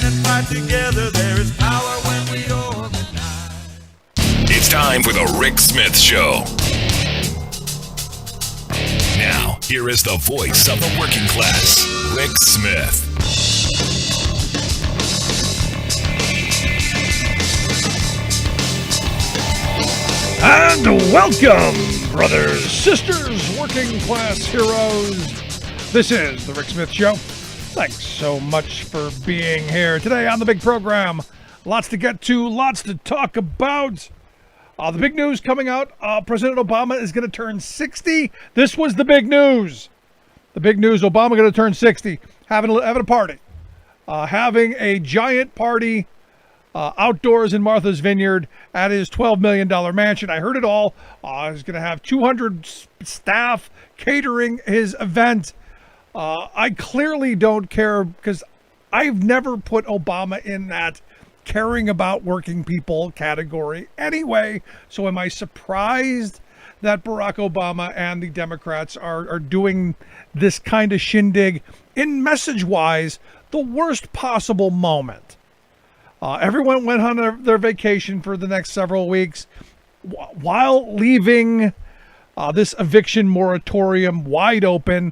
and fight together. There is power when we organize. It's time for the Rick Smith Show. Now, here is the voice of the working class, Rick Smith. And welcome, brothers, sisters, working class heroes. This is the Rick Smith Show. Thanks so much for being here today on the big program. Lots to get to, lots to talk about. The big news coming out, President Obama is going to turn 60. This was the big news. The big news, Obama going to turn 60, having a party. Having a giant party outdoors in Martha's Vineyard at his $12 million mansion. I heard it all. He's going to have 200 staff catering his event. I clearly don't care because I've never put Obama in that caring about working people category anyway. So am I surprised that Barack Obama and the Democrats are doing this kind of shindig in message-wise the worst possible moment? Everyone went on their vacation for the next several weeks while leaving this eviction moratorium wide open.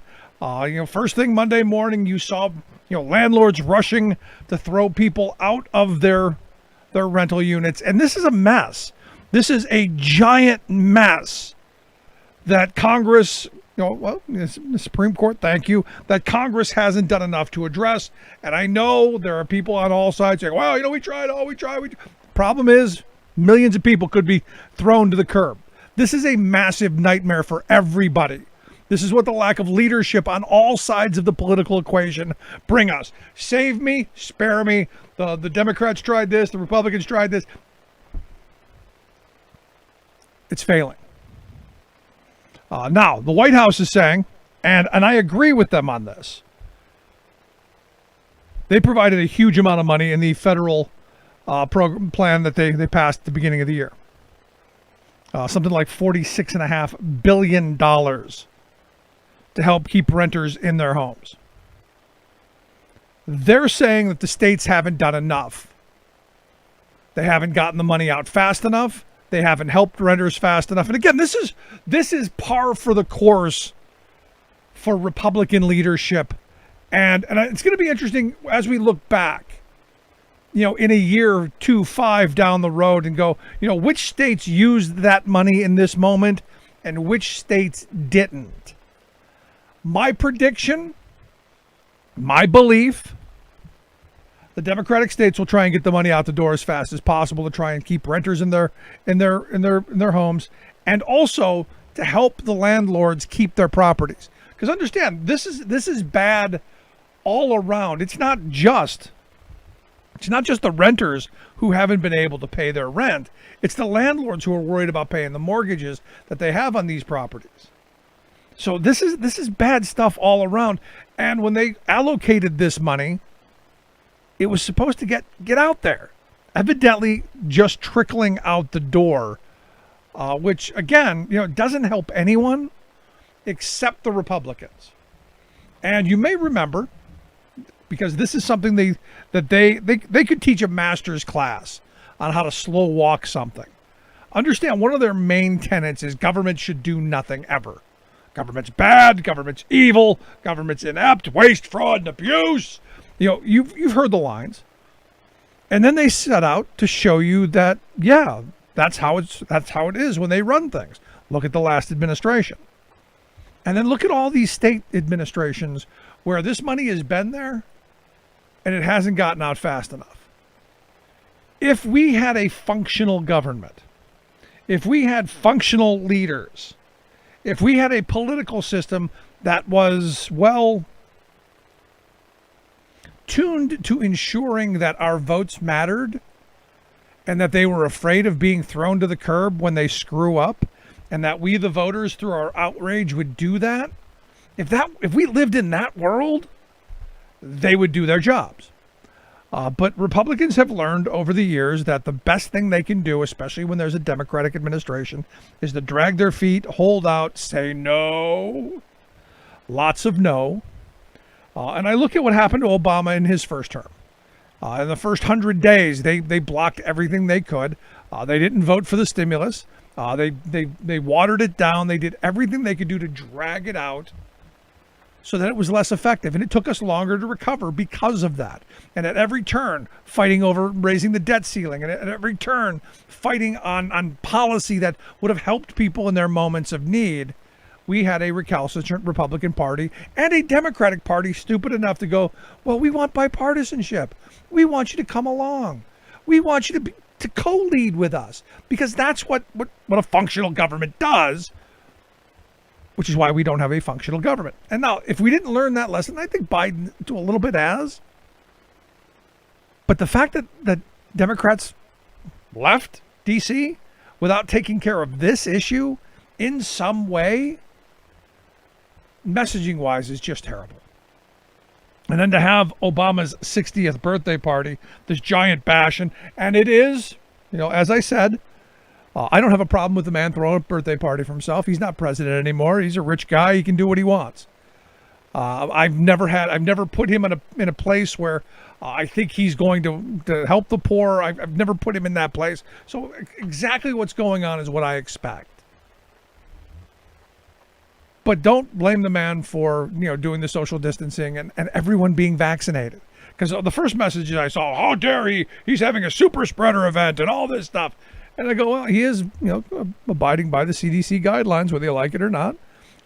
First thing Monday morning, you saw landlords rushing to throw people out of their rental units. And this is a mess. This is a giant mess that Congress, the Supreme Court, thank you, that Congress hasn't done enough to address. And I know there are people on all sides saying, well, we tried. Problem is, millions of people could be thrown to the curb. This is a massive nightmare for everybody. This is what the lack of leadership on all sides of the political equation bring us. Save me, spare me. The Democrats tried this. The Republicans tried this. It's failing. Now, the White House is saying, and I agree with them on this, they provided a huge amount of money in the federal program plan that they passed at the beginning of the year. Something like $46.5 billion to help keep renters in their homes. They're saying that the states haven't done enough. They haven't gotten the money out fast enough. They haven't helped renters fast enough. And again, this is par for the course for Republican leadership. And it's going to be interesting as we look back, in a year, 2, 5 down the road and go, which states used that money in this moment and which states didn't. My prediction, my belief, the Democratic states will try and get the money out the door as fast as possible to try and keep renters in their homes, and also to help the landlords keep their properties. Because understand, this is bad all around. It's not just the renters who haven't been able to pay their rent. It's the landlords who are worried about paying the mortgages that they have on these properties. So this is bad stuff all around. And when they allocated this money, it was supposed to get out there. Evidently just trickling out the door, which again, doesn't help anyone except the Republicans. And you may remember, because this is something they could teach a master's class on how to slow walk something. Understand, one of their main tenets is government should do nothing ever. Government's bad, government's evil, government's inept, waste, fraud, and abuse. You've heard the lines. And then they set out to show you that, that's how it is when they run things. Look at the last administration. And then look at all these state administrations where this money has been there and it hasn't gotten out fast enough. If we had a functional government, if we had functional leaders, if we had a political system that was, tuned to ensuring that our votes mattered and that they were afraid of being thrown to the curb when they screw up, and that we, the voters, through our outrage would do that, if we lived in that world, they would do their jobs. But Republicans have learned over the years that the best thing they can do, especially when there's a Democratic administration, is to drag their feet, hold out, say no. Lots of no. And I look at what happened to Obama in his first term. In the first 100 days, they blocked everything they could. They didn't vote for the stimulus. They watered it down. They did everything they could do to drag it out so that it was less effective. And it took us longer to recover because of that. And at every turn, fighting over raising the debt ceiling. And at every turn, fighting on policy that would have helped people in their moments of need. We had a recalcitrant Republican Party and a Democratic Party stupid enough to go, well, we want bipartisanship. We want you to come along. We want you to co-lead with us, because that's what a functional government does, which is why we don't have a functional government. And now, if we didn't learn that lesson, I think Biden to a little bit has. But the fact that Democrats left D.C. without taking care of this issue in some way, messaging-wise, is just terrible. And then to have Obama's 60th birthday party, this giant bash, and it is, as I said, I don't have a problem with the man throwing a birthday party for himself. He's not president anymore. He's a rich guy. He can do what he wants. I've never put him in a place where I think he's going to help the poor. I've never put him in that place. So exactly what's going on is what I expect. But don't blame the man for, doing the social distancing and everyone being vaccinated. Because the first messages I saw, how dare he? He's having a super spreader event and all this stuff. And I go, well, he is, abiding by the CDC guidelines, whether you like it or not.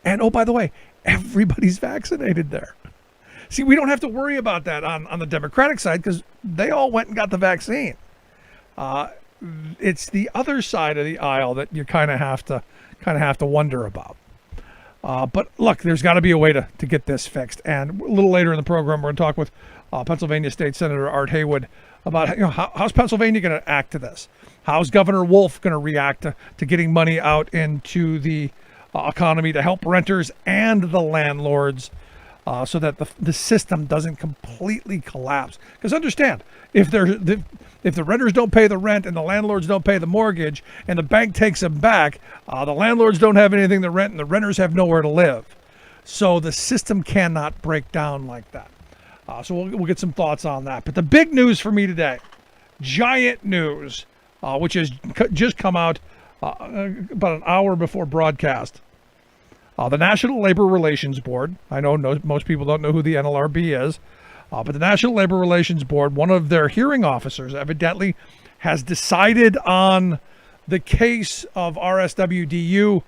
And, oh, by the way, everybody's vaccinated there. See, we don't have to worry about that on the Democratic side because they all went and got the vaccine. It's the other side of the aisle that you kind of have to wonder about. But look, there's got to be a way to get this fixed. And a little later in the program, we're going to talk with Pennsylvania State Senator Art Haywood about how's Pennsylvania going to act to this? How's Governor Wolf going to react to getting money out into the economy to help renters and the landlords so that the system doesn't completely collapse? Because understand, if the renters don't pay the rent and the landlords don't pay the mortgage and the bank takes them back, the landlords don't have anything to rent and the renters have nowhere to live. So the system cannot break down like that. So we'll get some thoughts on that. But the big news for me today, giant news, which has just come out about an hour before broadcast. The National Labor Relations Board, I know most people don't know who the NLRB is, but the National Labor Relations Board, one of their hearing officers evidently has decided on the case of RSWDU,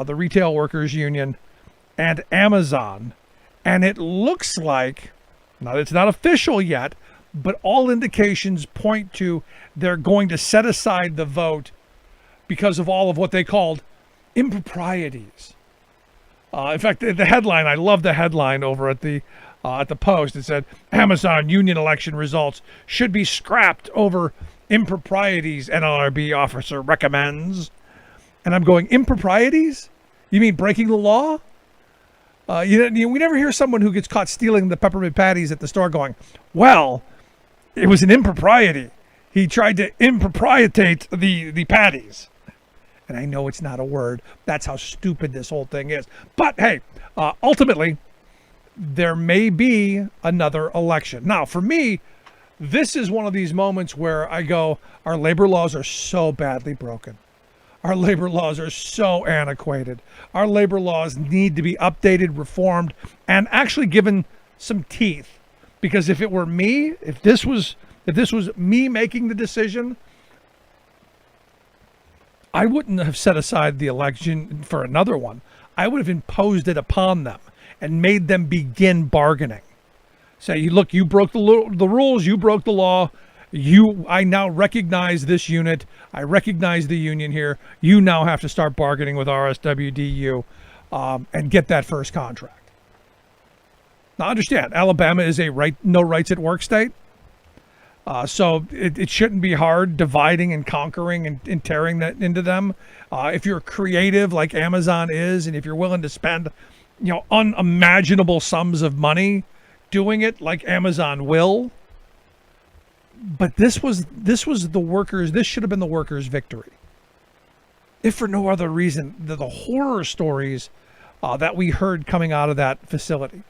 the Retail Workers Union, and Amazon. And it looks like, now it's not official yet, but all indications point to they're going to set aside the vote because of all of what they called improprieties. In fact, the headline, I love the headline over at the Post. It said, Amazon union election results should be scrapped over improprieties, NLRB officer recommends. And I'm going, improprieties? You mean breaking the law? We never hear someone who gets caught stealing the peppermint patties at the store going, well, it was an impropriety. He tried to improprietate the patties. And I know it's not a word. That's how stupid this whole thing is. But hey, ultimately, there may be another election. Now, for me, this is one of these moments where I go, our labor laws are so badly broken. Our labor laws are so antiquated. Our labor laws need to be updated, reformed, and actually given some teeth. Because if it were me, if this was me making the decision, I wouldn't have set aside the election for another one. I would have imposed it upon them and made them begin bargaining. Say, look, you broke the rules, you broke the law. I now recognize this unit. I recognize the union here. You now have to start bargaining with RSWDU and get that first contract. Now, understand, Alabama is a no rights at work state. So it shouldn't be hard dividing and conquering and tearing that into them. If you're creative like Amazon is, and if you're willing to spend, unimaginable sums of money doing it like Amazon will. But this was the workers. This should have been the workers' victory. If for no other reason, the horror stories that we heard coming out of that facility.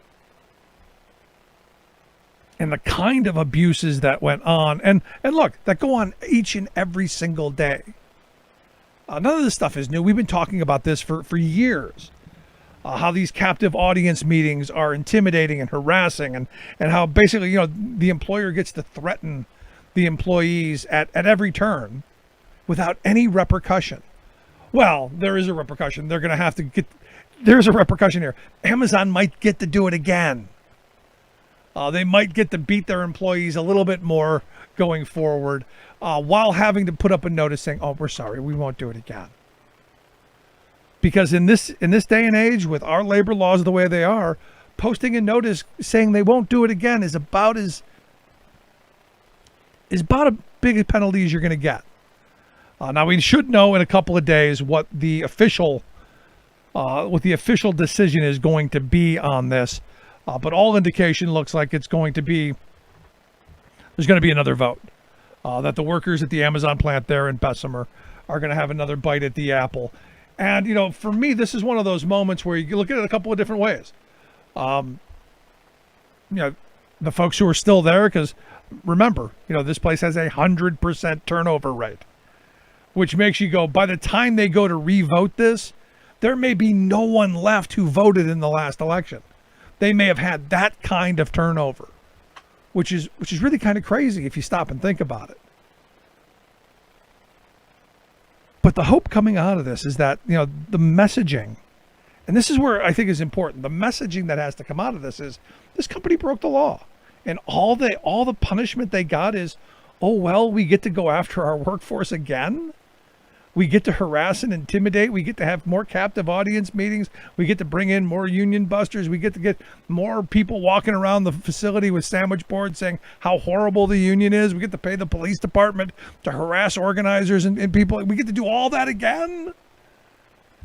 and the kind of abuses that went on, and look, that go on each and every single day. None of this stuff is new. We've been talking about this for years. How these captive audience meetings are intimidating and harassing, and how basically, the employer gets to threaten the employees at every turn without any repercussion. Well, there is a repercussion. They're going to have to get, there's a repercussion here. Amazon might get to do it again. They might get to beat their employees a little bit more going forward, while having to put up a notice saying, "Oh, we're sorry, we won't do it again." Because in this day and age, with our labor laws the way they are, posting a notice saying they won't do it again is about as big a penalty as you're going to get. Now we should know in a couple of days what the official decision is going to be on this. But all indication looks like there's going to be another vote. That the workers at the Amazon plant there in Bessemer are going to have another bite at the apple. And, for me, this is one of those moments where you look at it a couple of different ways. The folks who are still there, because remember, this place has 100% turnover rate, which makes you go, by the time they go to re-vote this, there may be no one left who voted in the last election. They may have had that kind of turnover, which is really kind of crazy if you stop and think about it. But the hope coming out of this is that, the messaging, and this is where I think is important, the messaging that has to come out of this is this company broke the law, and all the punishment they got is, oh, well, we get to go after our workforce again. We get to harass and intimidate. We get to have more captive audience meetings. We get to bring in more union busters. We get to get more people walking around the facility with sandwich boards saying how horrible the union is. We get to pay the police department to harass organizers and people. We get to do all that again?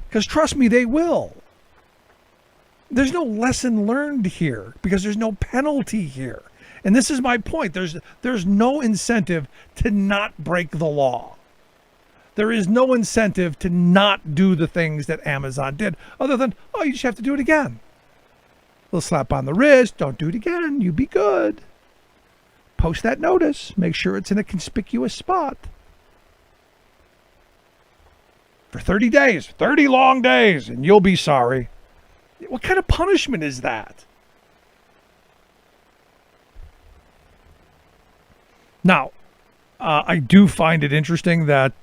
Because trust me, they will. There's no lesson learned here because there's no penalty here. And this is my point. There's no incentive to not break the law. There is no incentive to not do the things that Amazon did, other than, oh, you just have to do it again. A little slap on the wrist. Don't do it again. You be good. Post that notice. Make sure it's in a conspicuous spot. For 30 days, 30 long days, and you'll be sorry. What kind of punishment is that? Now, I do find it interesting that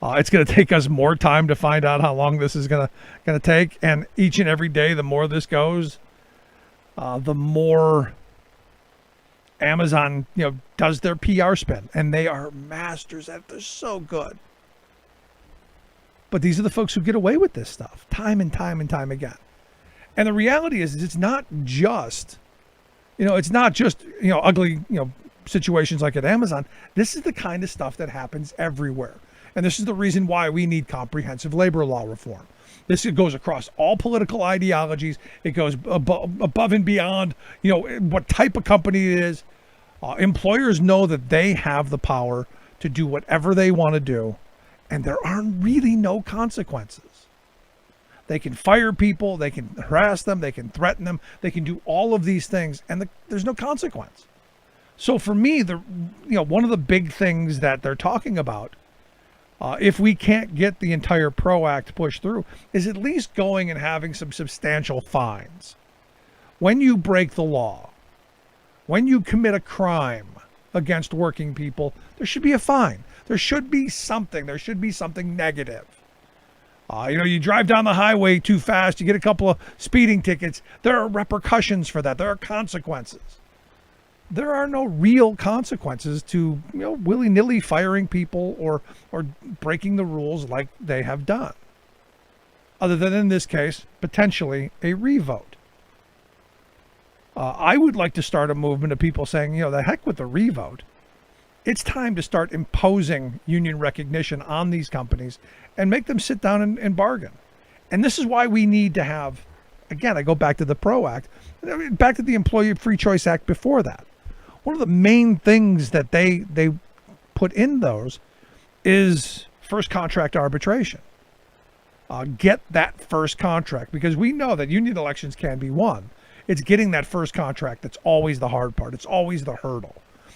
it's going to take us more time to find out how long this is going to take. And each and every day, the more this goes, the more Amazon, does their PR spin. And they are masters at it. They're so good. But these are the folks who get away with this stuff time and time and time again. And the reality is it's not just, ugly, situations like at Amazon. This is the kind of stuff that happens everywhere. And this is the reason why we need comprehensive labor law reform. This goes across all political ideologies. It goes above and beyond, what type of company it is. Employers know that they have the power to do whatever they want to do, and there are really no consequences. They can fire people, they can harass them, they can threaten them, they can do all of these things, and there's no consequence. So for me, one of the big things that they're talking about, if we can't get the entire PRO Act pushed through, is at least going and having some substantial fines. When you break the law, when you commit a crime against working people, there should be a fine. There should be something. There should be something negative. You drive down the highway too fast, you get a couple of speeding tickets. There are repercussions for that. There are consequences. There are no real consequences to willy-nilly firing people or breaking the rules like they have done. Other than in this case, potentially a revote. I would like to start a movement of people saying, the heck with the revote. It's time to start imposing union recognition on these companies and make them sit down and bargain. And this is why we need to have, again, I go back to the PRO Act, back to the Employee Free Choice Act before that. One of the main things that they put in those is first contract arbitration. Get that first contract, because we know that union elections can be won. It's getting that first contract that's always the hard part. It's always the hurdle.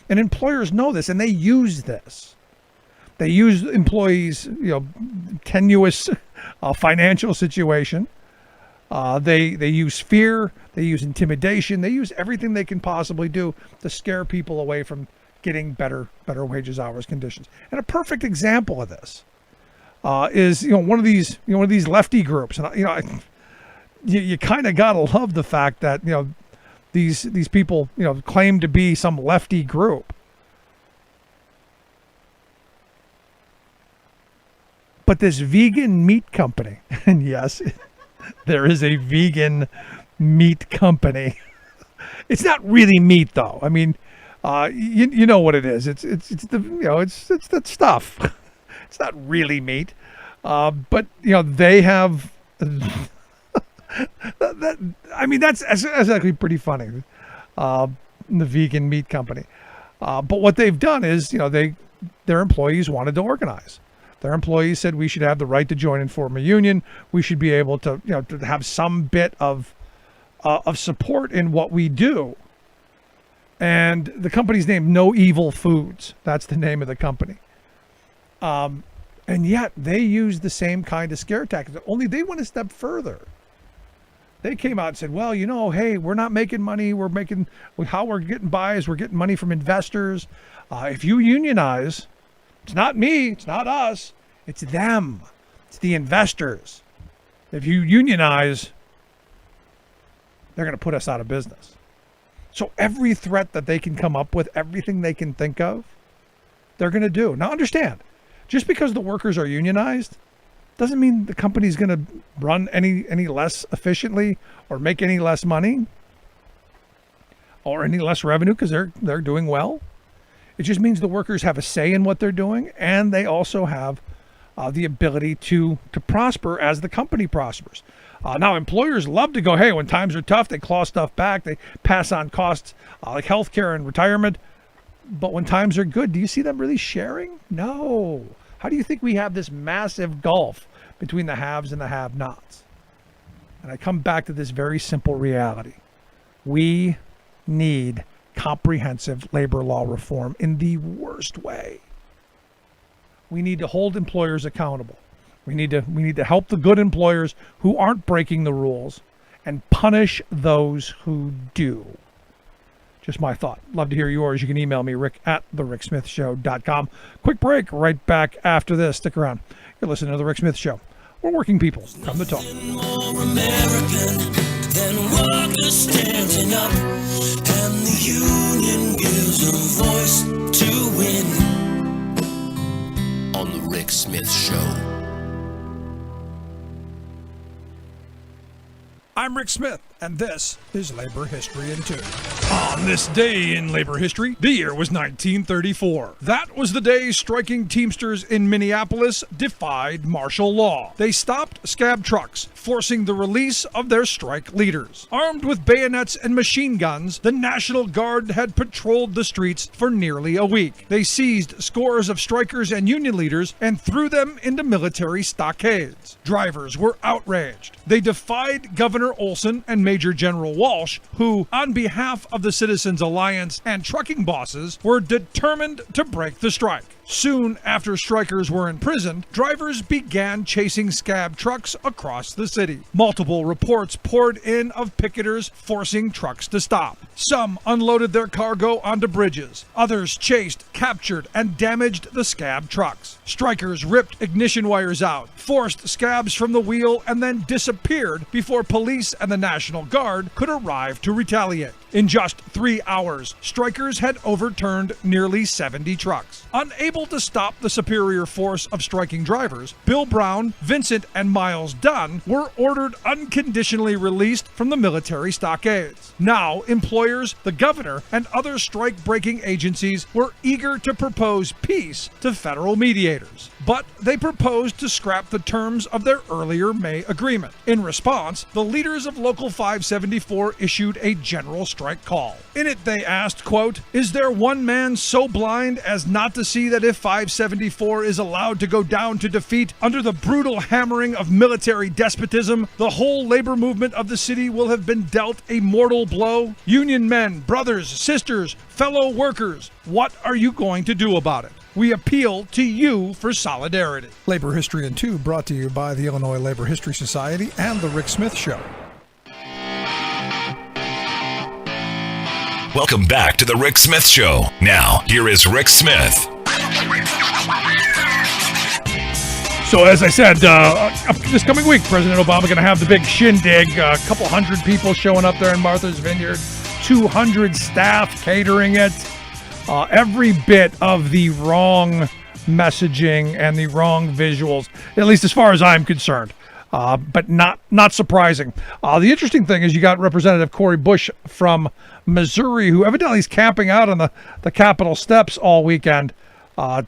And employers know this, and they use this. They use employees, tenuous financial situation. They use fear. They use intimidation. They use everything they can possibly do to scare people away from getting better wages, hours, conditions. And a perfect example of this is one of these lefty groups. And you kind of gotta love the fact that these people claim to be some lefty group. But this vegan meat company, and yes, there is a vegan meat company. It's not really meat, though. I mean, you know what it is. It's the stuff. It's not really meat, but they have. That's actually pretty funny. The vegan meat company, but what they've done is their employees wanted to organize. Their employees said we should have the right to join and form a union. We should be able to, to have some bit of support in what we do. And the company's named No Evil Foods. That's the name of the company. And yet they use the same kind of scare tactics. Only they went a step further. They came out and said, well, hey, we're not making money. How we're getting by is we're getting money from investors. If you unionize, it's not me, it's not us, it's them. It's the investors. If you unionize, they're going to put us out of business. So every threat that they can come up with, everything they can think of, they're going to do. Now understand, just because the workers are unionized doesn't mean the company's going to run any less efficiently or make any less money or any less revenue because they're doing well. It just means the workers have a say in what they're doing, and they also have the ability to prosper as the company prospers. Now, employers love to go, hey, when times are tough, they claw stuff back. They pass on costs like healthcare and retirement. But when times are good, do you see them really sharing? No. How do you think we have this massive gulf between the haves and the have-nots? And I come back to this very simple reality. We need comprehensive labor law reform in the worst way. We need to hold employers accountable. We need to help the good employers who aren't breaking the rules and punish those who do. Just my thought. Love to hear yours. You can email me, rick@thericksmithshow.com. Quick break, right back after this. Stick around. You're listening to The Rick Smith Show. We're working people. Come to talk. More American than workers standing up, and the union gives a voice to win. On The Rick Smith Show. I'm Rick Smith, and this is Labor History in 2. On this day in labor history, the year was 1934. That was the day striking Teamsters in Minneapolis defied martial law. They stopped scab trucks, forcing the release of their strike leaders. Armed with bayonets and machine guns, the National Guard had patrolled the streets for nearly a week. They seized scores of strikers and union leaders and threw them into military stockades. Drivers were outraged. They defied Governor Olson and Major General Walsh, who, on behalf of the Citizens Alliance and trucking bosses, were determined to break the strike. Soon after strikers were imprisoned, drivers began chasing scab trucks across the city. Multiple reports poured in of picketers forcing trucks to stop. Some unloaded their cargo onto bridges. Others chased, captured, and damaged the scab trucks. Strikers ripped ignition wires out, forced scabs from the wheel, and then disappeared before police and the National Guard could arrive to retaliate. In just 3 hours, strikers had overturned nearly 70 trucks. Unable to stop the superior force of striking drivers, Bill Brown, Vincent, and Miles Dunn were ordered unconditionally released from the military stockades. Now, employers, the governor, and other strike-breaking agencies were eager to propose peace to federal mediators. But they proposed to scrap the terms of their earlier May agreement. In response, the leaders of Local 574 issued a general strike call. call. In it, they asked, quote, "Is there one man so blind as not to see that if 574 is allowed to go down to defeat under the brutal hammering of military despotism, the whole labor movement of the city will have been dealt a mortal blow? Union men, brothers, sisters, fellow workers, what are you going to do about it? We appeal to you for solidarity." Labor History in 2 brought to you by the Illinois Labor History Society and The Rick Smith Show. Welcome back to the Rick Smith Show. Now, here is Rick Smith. So as I said, this coming week, President Obama going to have the big shindig. A couple hundred people showing up there in Martha's Vineyard, 200 staff catering it. Every bit of the wrong messaging and the wrong visuals, at least as far as I'm concerned. But not surprising. The interesting thing is you got Representative Cori Bush from Missouri, who evidently is camping out on the Capitol steps all weekend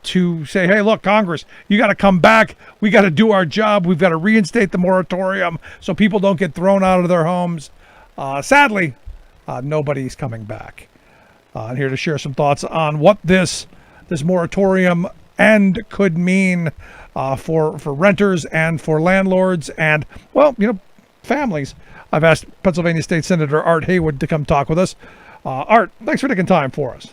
to say, hey, look, Congress, you got to come back. We got to do our job. We've got to reinstate the moratorium so people don't get thrown out of their homes. Sadly, nobody's coming back. And here to share some thoughts on what this moratorium end could mean for renters and for landlords and, well, families. I've asked Pennsylvania State Senator Art Haywood to come talk with us. Art, thanks for taking time for us.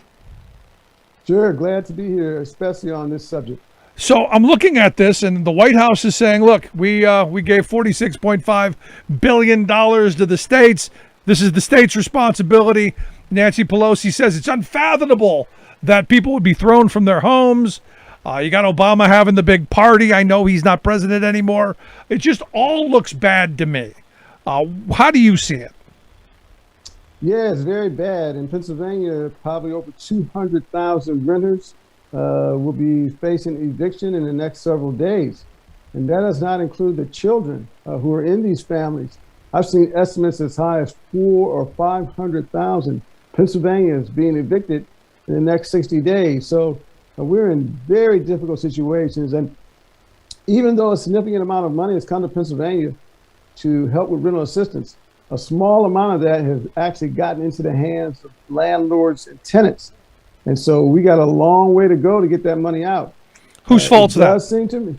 Sure, glad to be here, especially on this subject. So I'm looking at this, and the White House is saying, look, we gave $46.5 billion to the states. This is the state's responsibility. Nancy Pelosi says it's unfathomable that people would be thrown from their homes. You got Obama having the big party. I know he's not president anymore. It just all looks bad to me. How do you see it? Yeah, it's very bad. In Pennsylvania, probably over 200,000 renters will be facing eviction in the next several days. And that does not include the children who are in these families. I've seen estimates as high as 400,000 or 500,000 Pennsylvanians being evicted in the next 60 days. So we're in very difficult situations. And even though a significant amount of money has come to Pennsylvania to help with rental assistance, a small amount of that has actually gotten into the hands of landlords and tenants. And so we got a long way to go to get that mondy out. Whose fault is that? It does seem to me.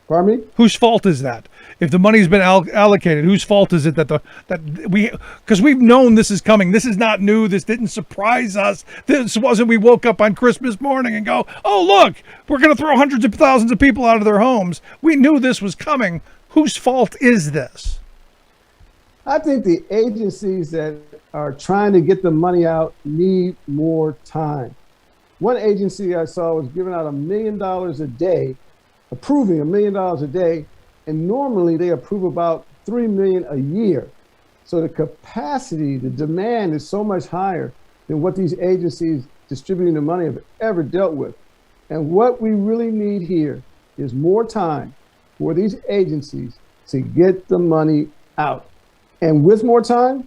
Pardon me? Whose fault is that? If the money's been allocated, whose fault is it because we've known this is coming. This is not new. This didn't surprise us. This wasn't we woke up on Christmas morning and go, oh, look, we're going to throw hundreds of thousands of people out of their homes. We knew this was coming. Whose fault is this? I think the agencies that are trying to get the money out need more time. One agency I saw was giving out $1 million a day, approving $1 million a day, and normally they approve about $3 million a year. So the capacity, the demand is so much higher than what these agencies distributing the money have ever dealt with. And what we really need here is more time for these agencies to get the money out. And with more time,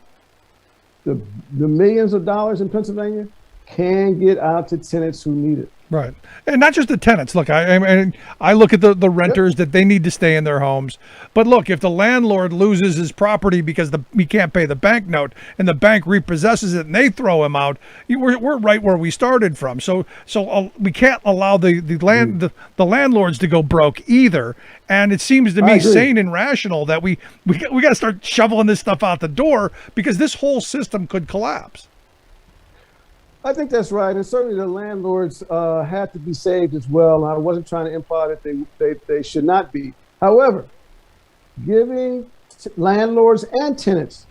the millions of dollars in Pennsylvania can get out to tenants who need it. Right. And not just the tenants. Look, I look at the renters that they need to stay in their homes. But look, if the landlord loses his property because he can't pay the bank note and the bank repossesses it and they throw him out, we're right where we started from. So we can't allow the landlords to go broke either. And it seems to me sane and rational that we got to start shoveling this stuff out the door because this whole system could collapse. I think that's right, and certainly the landlords have to be saved as well. I wasn't trying to imply that they should not be. However, giving landlords and tenants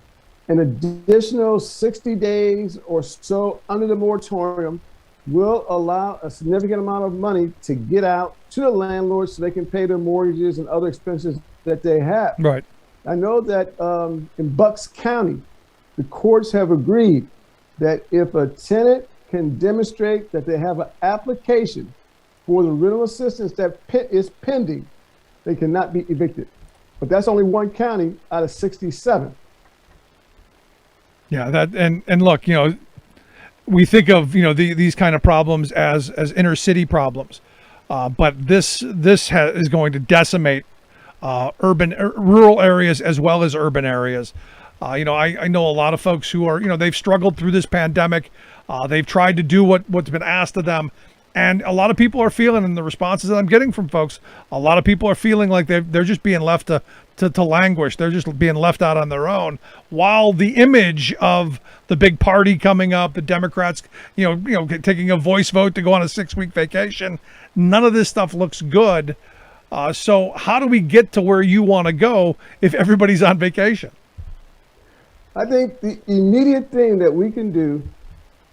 an additional 60 days or so under the moratorium will allow a significant amount of money to get out to the landlords so they can pay their mortgages and other expenses that they have. Right. I know that in Bucks County, the courts have agreed that if a tenant can demonstrate that they have an application for the rental assistance that is pending, they cannot be evicted. But that's only one county out of 67. Yeah, that and look, we think of these kind of problems as inner city problems, but this is going to decimate rural areas as well as urban areas. I know a lot of folks who are, they've struggled through this pandemic. They've tried to do what's been asked of them. And a lot of people are feeling, in the responses that I'm getting from folks, a lot of people are feeling like they're just being left to languish. They're just being left out on their own. While the image of the big party coming up, the Democrats, taking a voice vote to go on a 6-week vacation, none of this stuff looks good. So how do we get to where you want to go if everybody's on vacation? I think the immediate thing that we can do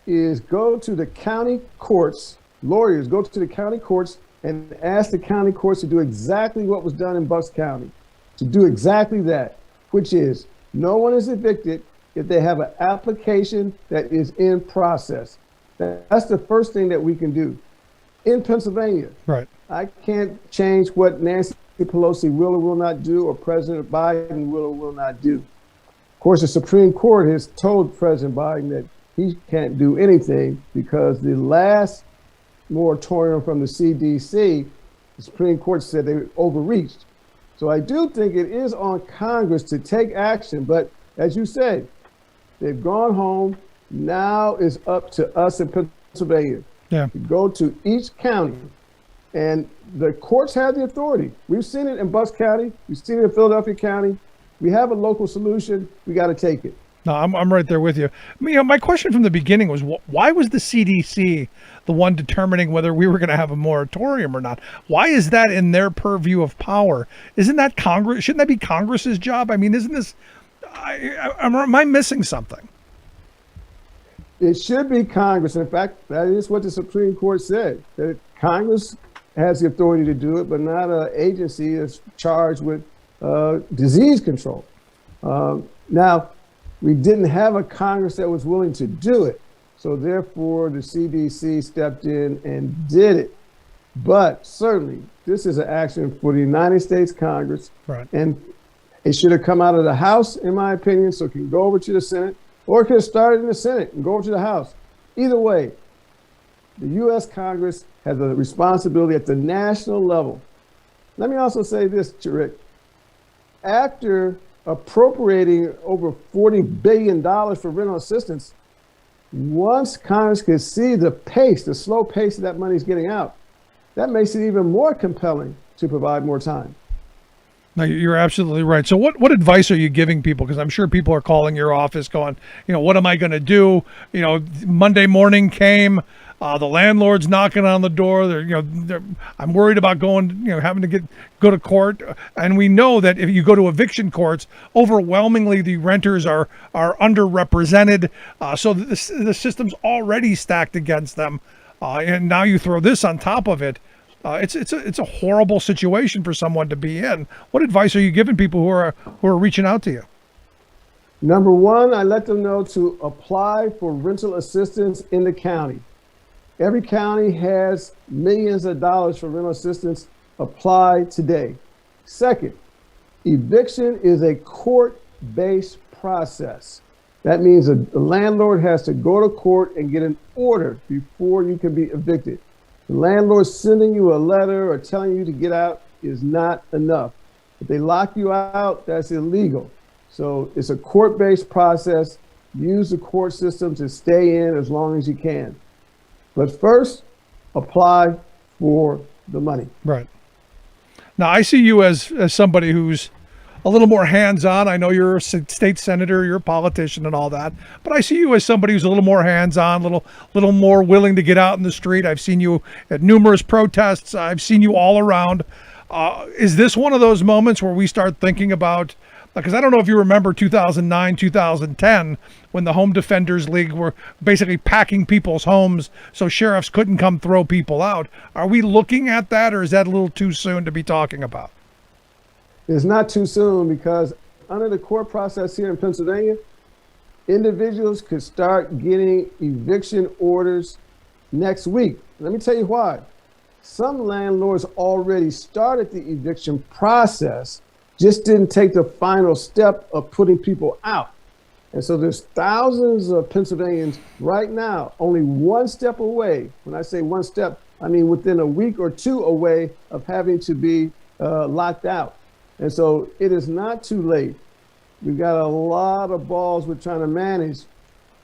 is go to the county courts, lawyers go to the county courts and ask the county courts to do exactly what was done in Bucks County, to do exactly that, which is no one is evicted if they have an application that is in process. That's the first thing that we can do. In Pennsylvania, right? I can't change what Nancy Pelosi will or will not do, or President Biden will or will not do. Of course, the Supreme Court has told President Biden that he can't do anything because the last moratorium from the CDC, the Supreme Court said they overreached. So I do think it is on Congress to take action. But as you said, they've gone home. Now it's up to us in Pennsylvania to go to each county. And the courts have the authority. We've seen it in Bucks County. We've seen it in Philadelphia County. We have a local solution. We got to take it. No, I'm right there with you. My question from the beginning was, why was the CDC the one determining whether we were going to have a moratorium or not? Why is that in their purview of power? Isn't that Congress? Shouldn't that be Congress's job? I mean, isn't this? Am I missing something? It should be Congress. In fact, that is what the Supreme Court said, that Congress has the authority to do it, but not an agency that's charged with disease control. Now, we didn't have a Congress that was willing to do it. So therefore, the CDC stepped in and did it. But certainly, this is an action for the United States Congress. Right. And it should have come out of the House, in my opinion, so it can go over to the Senate, or it could have started in the Senate and go over to the House. Either way, the U.S. Congress has a responsibility at the national level. Let me also say this, Rick. After appropriating over $40 billion for rental assistance, once Congress can see the pace, the slow pace that money is getting out, that makes it even more compelling to provide more time. No, you're absolutely right. So what advice are you giving people? Because I'm sure people are calling your office going, what am I going to do? Monday morning came, the landlord's knocking on the door. I'm worried about going, having to go to court. And we know that if you go to eviction courts, overwhelmingly the renters are underrepresented. So the system's already stacked against them. And now you throw this on top of it. It's a horrible situation for someone to be in. What advice are you giving people who are reaching out to you? Number one, I let them know to apply for rental assistance in the county. Every county has millions of dollars for rental assistance. Apply today. Second, eviction is a court-based process. That means a landlord has to go to court and get an order before you can be evicted. The landlord sending you a letter or telling you to get out is not enough. If they lock you out, that's illegal. So it's a court-based process. Use the court system to stay in as long as you can. But first, apply for the money. Right. Now, I see you as somebody who's a little more hands-on. I know you're a state senator, you're a politician and all that, but I see you as somebody who's a little more hands-on, little more willing to get out in the street. I've seen you at numerous protests. I've seen you all around. Is this one of those moments where we start thinking about, because I don't know if you remember 2009, 2010, when the Home Defenders League were basically packing people's homes so sheriffs couldn't come throw people out. Are we looking at that, or is that a little too soon to be talking about? It's not too soon, because under the court process here in Pennsylvania, individuals could start getting eviction orders next week. Let me tell you why. Some landlords already started the eviction process, just didn't take the final step of putting people out. And so there's thousands of Pennsylvanians right now, only one step away. When I say one step, I mean within a week or two away of having to be locked out. And so it is not too late. We've got a lot of balls we're trying to manage.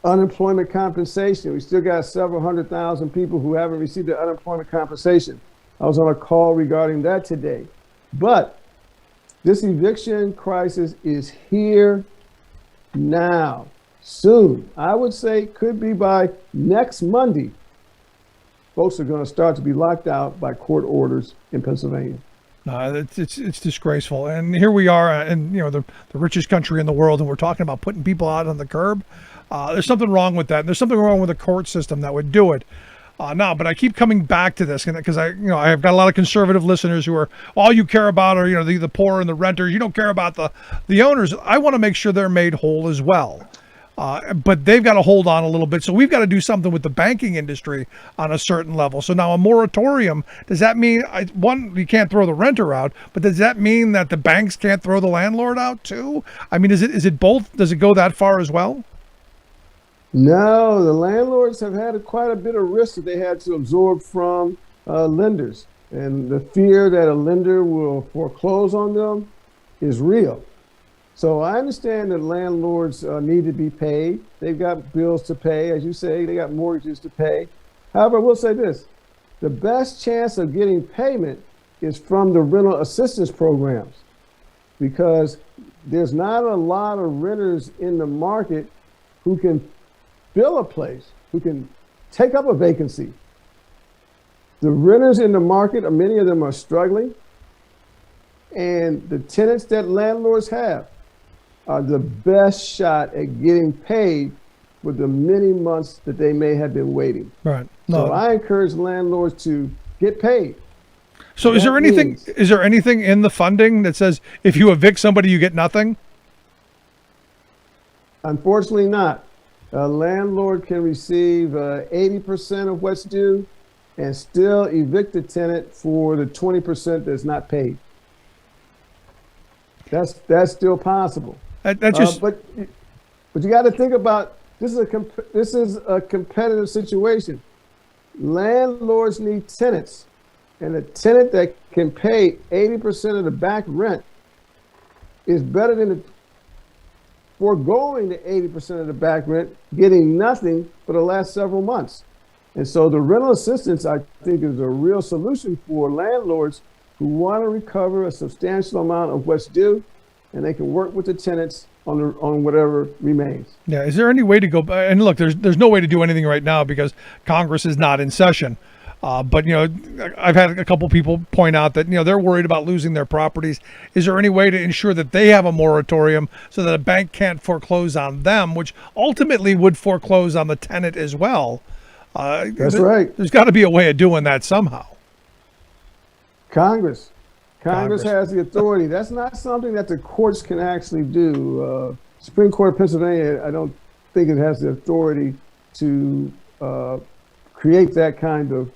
Unemployment compensation. We still got several 100,000 people who haven't received their unemployment compensation. I was on a call regarding that today. But this eviction crisis is here now, soon. I would say could be by next Monday. Folks are going to start to be locked out by court orders in Pennsylvania. It's disgraceful. And here we are in the richest country in the world, and we're talking about putting people out on the curb. There's something wrong with that. And there's something wrong with the court system that would do it. Now, but I keep coming back to this because I've got a lot of conservative listeners who are all you care about are the poor and the renters. You don't care about the owners. I want to make sure they're made whole as well. But they've got to hold on a little bit. So we've got to do something with the banking industry on a certain level. So now a moratorium, does that mean, you can't throw the renter out, but does that mean that the banks can't throw the landlord out too? I mean, is it both? Does it go that far as well? No, the landlords have had quite a bit of risk that they had to absorb from lenders. And the fear that a lender will foreclose on them is real. So I understand that landlords need to be paid. They've got bills to pay. As you say, they got mortgages to pay. However, I will say this. The best chance of getting payment is from the rental assistance programs, because there's not a lot of renters in the market who can fill a place, who can take up a vacancy. The renters in the market, many of them are struggling, and the tenants that landlords have are the best shot at getting paid for the many months that they may have been waiting. Right. No. So I encourage landlords to get paid. So is there anything in the funding that says if you evict somebody, you get nothing? Unfortunately not. A landlord can receive 80% of what's due and still evict the tenant for the 20% that's not paid. That's still possible. That's just. But you got to think about this is a competitive situation. Landlords need tenants, and a tenant that can pay 80% of the back rent is better than foregoing the 80% of the back rent, getting nothing for the last several months. And so the rental assistance, I think, is a real solution for landlords who want to recover a substantial amount of what's due, and they can work with the tenants on whatever remains. Yeah. Is there any way to go? And look, there's no way to do anything right now because Congress is not in session. But I've had a couple people point out that they're worried about losing their properties. Is there any way to ensure that they have a moratorium so that a bank can't foreclose on them, which ultimately would foreclose on the tenant as well? That's right. There's got to be a way of doing that somehow. Congress has the authority. That's not something that the courts can actually do. Supreme Court of Pennsylvania, I don't think it has the authority to create that kind of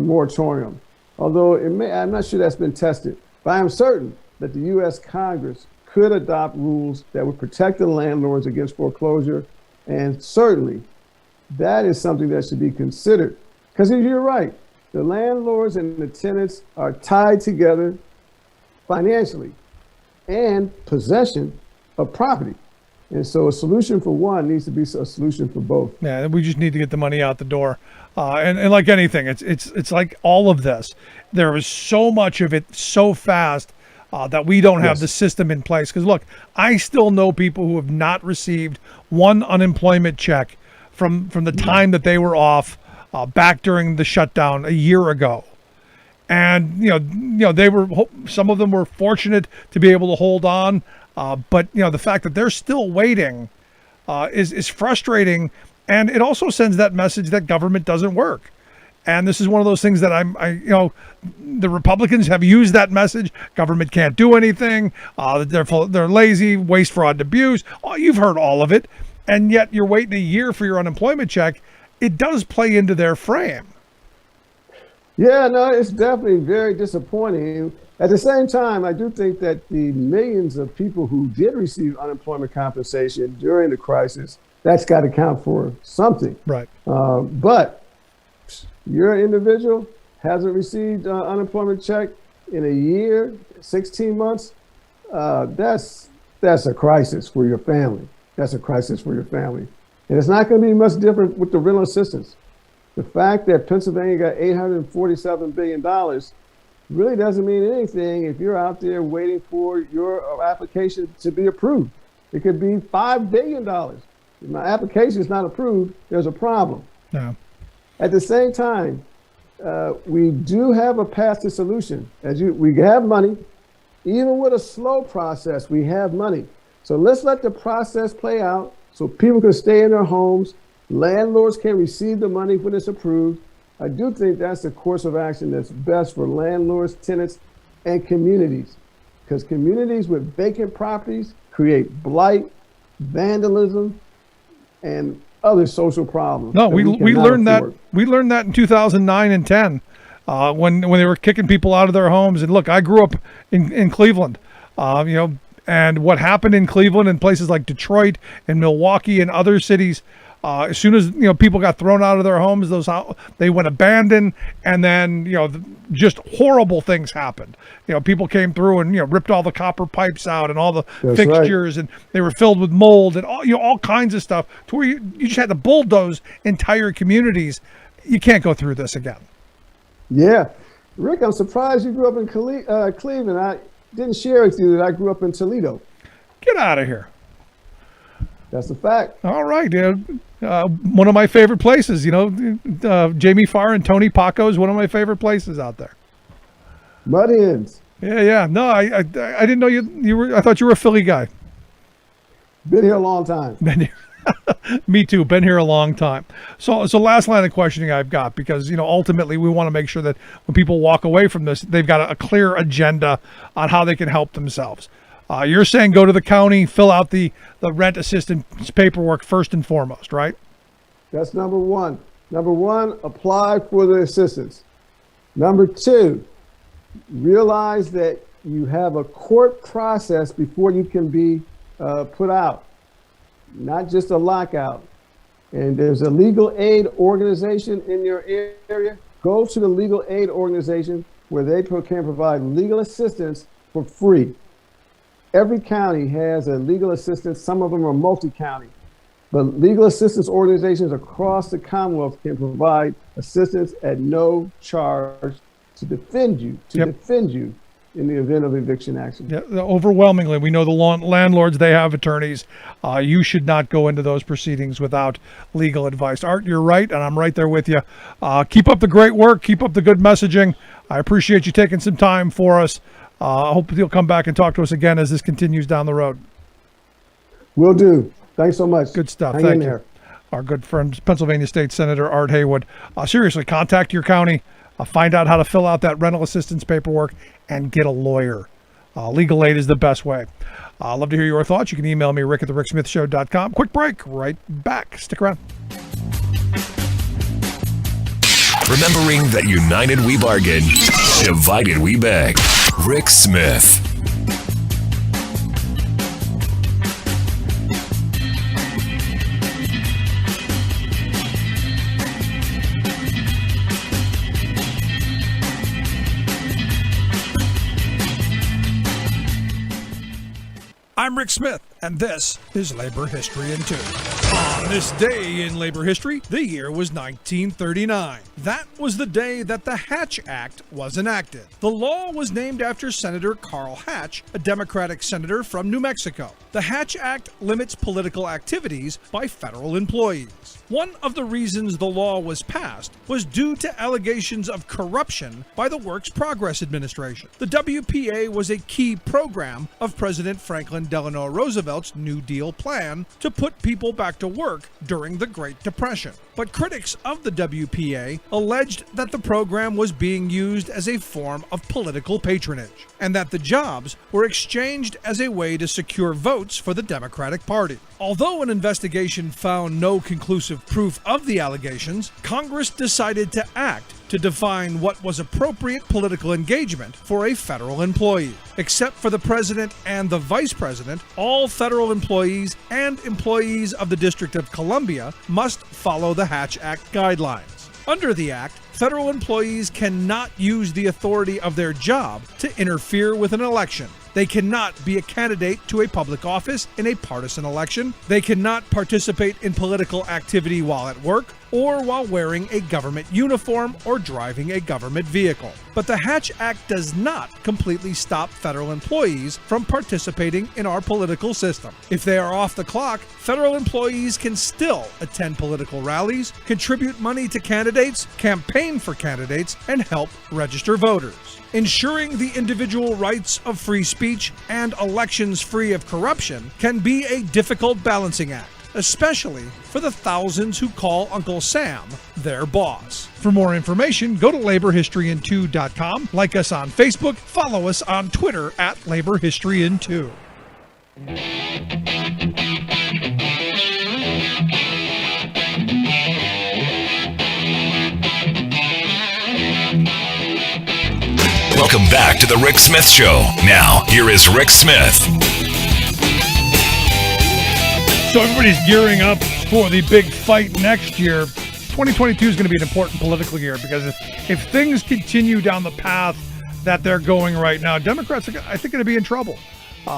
moratorium. Although I'm not sure that's been tested. But I am certain that the U.S. Congress could adopt rules that would protect the landlords against foreclosure. And certainly that is something that should be considered. Because you're right, the landlords and the tenants are tied together financially and possession of property. And so a solution for one needs to be a solution for both. Yeah, we just need to get the money out the door. And like anything, it's like all of this. There is so much of it so fast that we don't have the system in place. Because look, I still know people who have not received one unemployment check from the time that they were off back during the shutdown a year ago. And some of them were fortunate to be able to hold on, but the fact that they're still waiting is frustrating, and it also sends that message that government doesn't work. And this is one of those things that the Republicans have used that message. Government can't do anything. They're lazy, waste, fraud, and abuse. Oh, you've heard all of it, and yet you're waiting a year for your unemployment check. It does play into their frame. Yeah, no, it's definitely very disappointing. At the same time, I do think that the millions of people who did receive unemployment compensation during the crisis, that's got to count for something. Right. But you're an individual, hasn't received unemployment check in a year, 16 months. That's that's a crisis for your family. That's a crisis for your family. And it's not going to be much different with the rental assistance. The fact that Pennsylvania got $847 billion really doesn't mean anything if you're out there waiting for your application to be approved. It could be $5 billion. If my application is not approved, there's a problem. Yeah. At the same time, we do have a path to solution. We have money. Even with a slow process, we have money. So let's let the process play out so people can stay in their homes. Landlords can receive the money when it's approved. I do think that's the course of action that's best for landlords, tenants, and communities. Because communities with vacant properties create blight, vandalism, and other social problems. No, we learned that. We learned that in 2009 and 10, when they were kicking people out of their homes. And look, I grew up in Cleveland, and what happened in Cleveland and places like Detroit and Milwaukee and other cities. As soon as people got thrown out of their homes, they went abandoned, and then just horrible things happened. People came through and ripped all the copper pipes out and all the fixtures, and they were filled with mold and all kinds of stuff. To where you just had to bulldoze entire communities. You can't go through this again. Yeah, Rick, I'm surprised you grew up in Cleveland. I didn't share with you that I grew up in Toledo. Get out of here. That's a fact. All right, dude. One of my favorite places, Jamie Farr and Tony Paco is one of my favorite places out there. Mud Hens. Yeah. No, I didn't know you were. I thought you were a Philly guy. Been here a long time. Been here. Me too. Been here a long time. So last line of questioning I've got, because ultimately we want to make sure that when people walk away from this, they've got a clear agenda on how they can help themselves. You're saying go to the county, fill out the rent assistance paperwork first and foremost, right? That's number one. Number one, apply for the assistance. Number two, realize that you have a court process before you can be put out, not just a lockout. And there's a legal aid organization in your area. Go to the legal aid organization where they can provide legal assistance for free. Every county has a legal assistance. Some of them are multi-county. But legal assistance organizations across the Commonwealth can provide assistance at no charge to defend you, in the event of eviction action. Yeah, overwhelmingly, we know the landlords, they have attorneys. You should not go into those proceedings without legal advice. Art, you're right, and I'm right there with you. Keep up the great work. Keep up the good messaging. I appreciate you taking some time for us. I hope you'll come back and talk to us again as this continues down the road. Will do. Thanks so much. Good stuff. Hang Thank in you. there. Our good friend, Pennsylvania State Senator Art Haywood. Seriously, contact your county. Find out how to fill out that rental assistance paperwork and get a lawyer. Legal aid is the best way. I'd love to hear your thoughts. You can email me, rick@thericksmithshow.com. Quick break. Right back. Stick around. Remembering that united we bargain, divided we beg. Rick Smith. I'm Rick Smith, and this is Labor History in 2. On this day in labor history, the year was 1939. That was the day that the Hatch Act was enacted. The law was named after Senator Carl Hatch, a Democratic senator from New Mexico. The Hatch Act limits political activities by federal employees. One of the reasons the law was passed was due to allegations of corruption by the Works Progress Administration. The WPA was a key program of President Franklin Delano Roosevelt's New Deal plan to put people back to work during the Great Depression. But critics of the WPA alleged that the program was being used as a form of political patronage, and that the jobs were exchanged as a way to secure votes for the Democratic Party. Although an investigation found no conclusive proof of the allegations, Congress decided to act to define what was appropriate political engagement for a federal employee. Except for the president and the vice president, all federal employees and employees of the District of Columbia must follow the Hatch Act guidelines. Under the Act, federal employees cannot use the authority of their job to interfere with an election. They cannot be a candidate to a public office in a partisan election. They cannot participate in political activity while at work or while wearing a government uniform or driving a government vehicle. But the Hatch Act does not completely stop federal employees from participating in our political system. If they are off the clock, federal employees can still attend political rallies, contribute money to candidates, campaign for candidates, and help register voters. Ensuring the individual rights of free speech and elections free of corruption can be a difficult balancing act, especially for the thousands who call Uncle Sam their boss. For more information, go to laborhistoryin2.com, like us on Facebook, follow us on Twitter at laborhistoryin2. Welcome back to the Rick Smith Show. Now, here is Rick Smith. So everybody's gearing up for the big fight next year. 2022 is going to be an important political year because if things continue down the path that they're going right now, Democrats are, I think, going to be in trouble.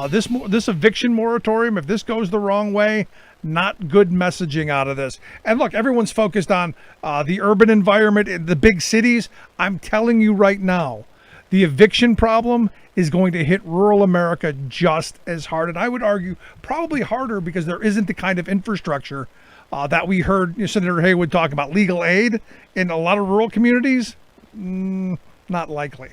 This eviction moratorium, if this goes the wrong way, not good messaging out of this. And look, everyone's focused on the urban environment in the big cities. I'm telling you right now, the eviction problem is going to hit rural America just as hard. And I would argue probably harder because there isn't the kind of infrastructure that we heard Senator Haywood talk about. Legal aid in a lot of rural communities, not likely.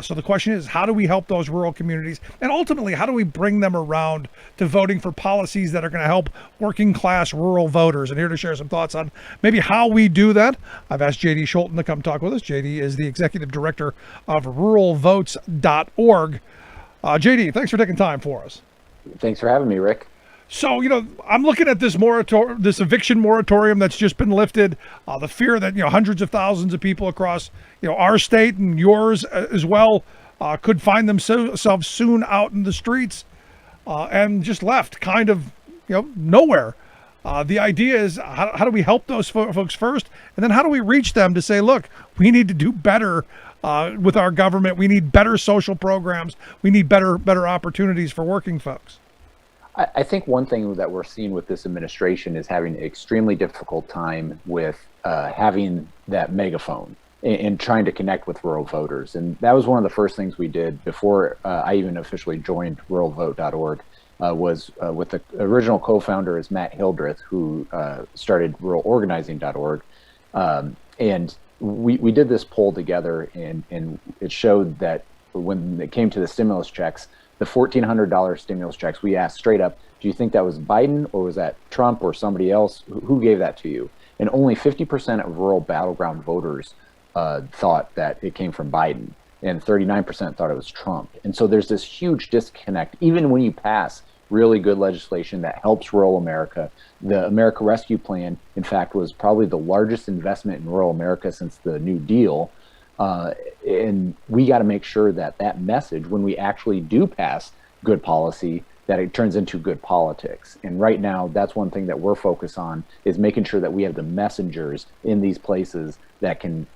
So the question is, how do we help those rural communities? And ultimately, how do we bring them around to voting for policies that are going to help working class rural voters? And here to share some thoughts on maybe how we do that, I've asked JD Schulten to come talk with us. JD is the executive director of ruralvotes.org. JD, thanks for taking time for us. Thanks for having me, Rick. So, I'm looking at this this eviction moratorium that's just been lifted, the fear that, hundreds of thousands of people across, our state and yours as well could find themselves soon out in the streets and just left kind of, nowhere. The idea is how do we help those folks first? And then how do we reach them to say, look, we need to do better with our government. We need better social programs. We need better opportunities for working folks. I think one thing that we're seeing with this administration is having an extremely difficult time with having that megaphone and trying to connect with rural voters. And that was one of the first things we did before I even officially joined ruralvote.org, was with the original co-founder is Matt Hildreth, who started ruralorganizing.org. And we did this poll together, and it showed that when it came to the stimulus checks, the $1,400 stimulus checks, we asked straight up, do you think that was Biden or was that Trump or somebody else? Who gave that to you? And only 50% of rural battleground voters thought that it came from Biden, and 39% thought it was Trump. And so there's this huge disconnect. Even when you pass really good legislation that helps rural America, the America Rescue Plan, in fact, was probably the largest investment in rural America since the New Deal. And we got to make sure that that message, when we actually do pass good policy, that it turns into good politics. And right now, that's one thing that we're focused on, is making sure that we have the messengers in these places that can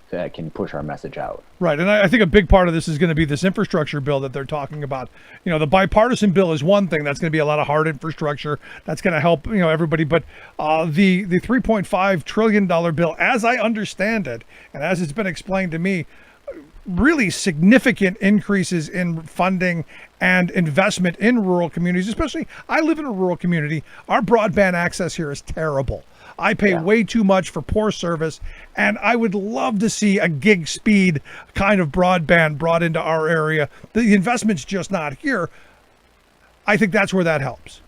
push our message out. Right. And I think a big part of this is going to be this infrastructure bill that they're talking about. The bipartisan bill is one thing. That's going to be a lot of hard infrastructure. That's going to help, everybody. But the $3.5 trillion bill, as I understand it, and as it's been explained to me, really significant increases in funding and investment in rural communities. Especially, I live in a rural community. Our broadband access here is terrible. I pay way too much for poor service, and I would love to see a gig speed kind of broadband brought into our area. The investment's just not here. I think that's where that helps.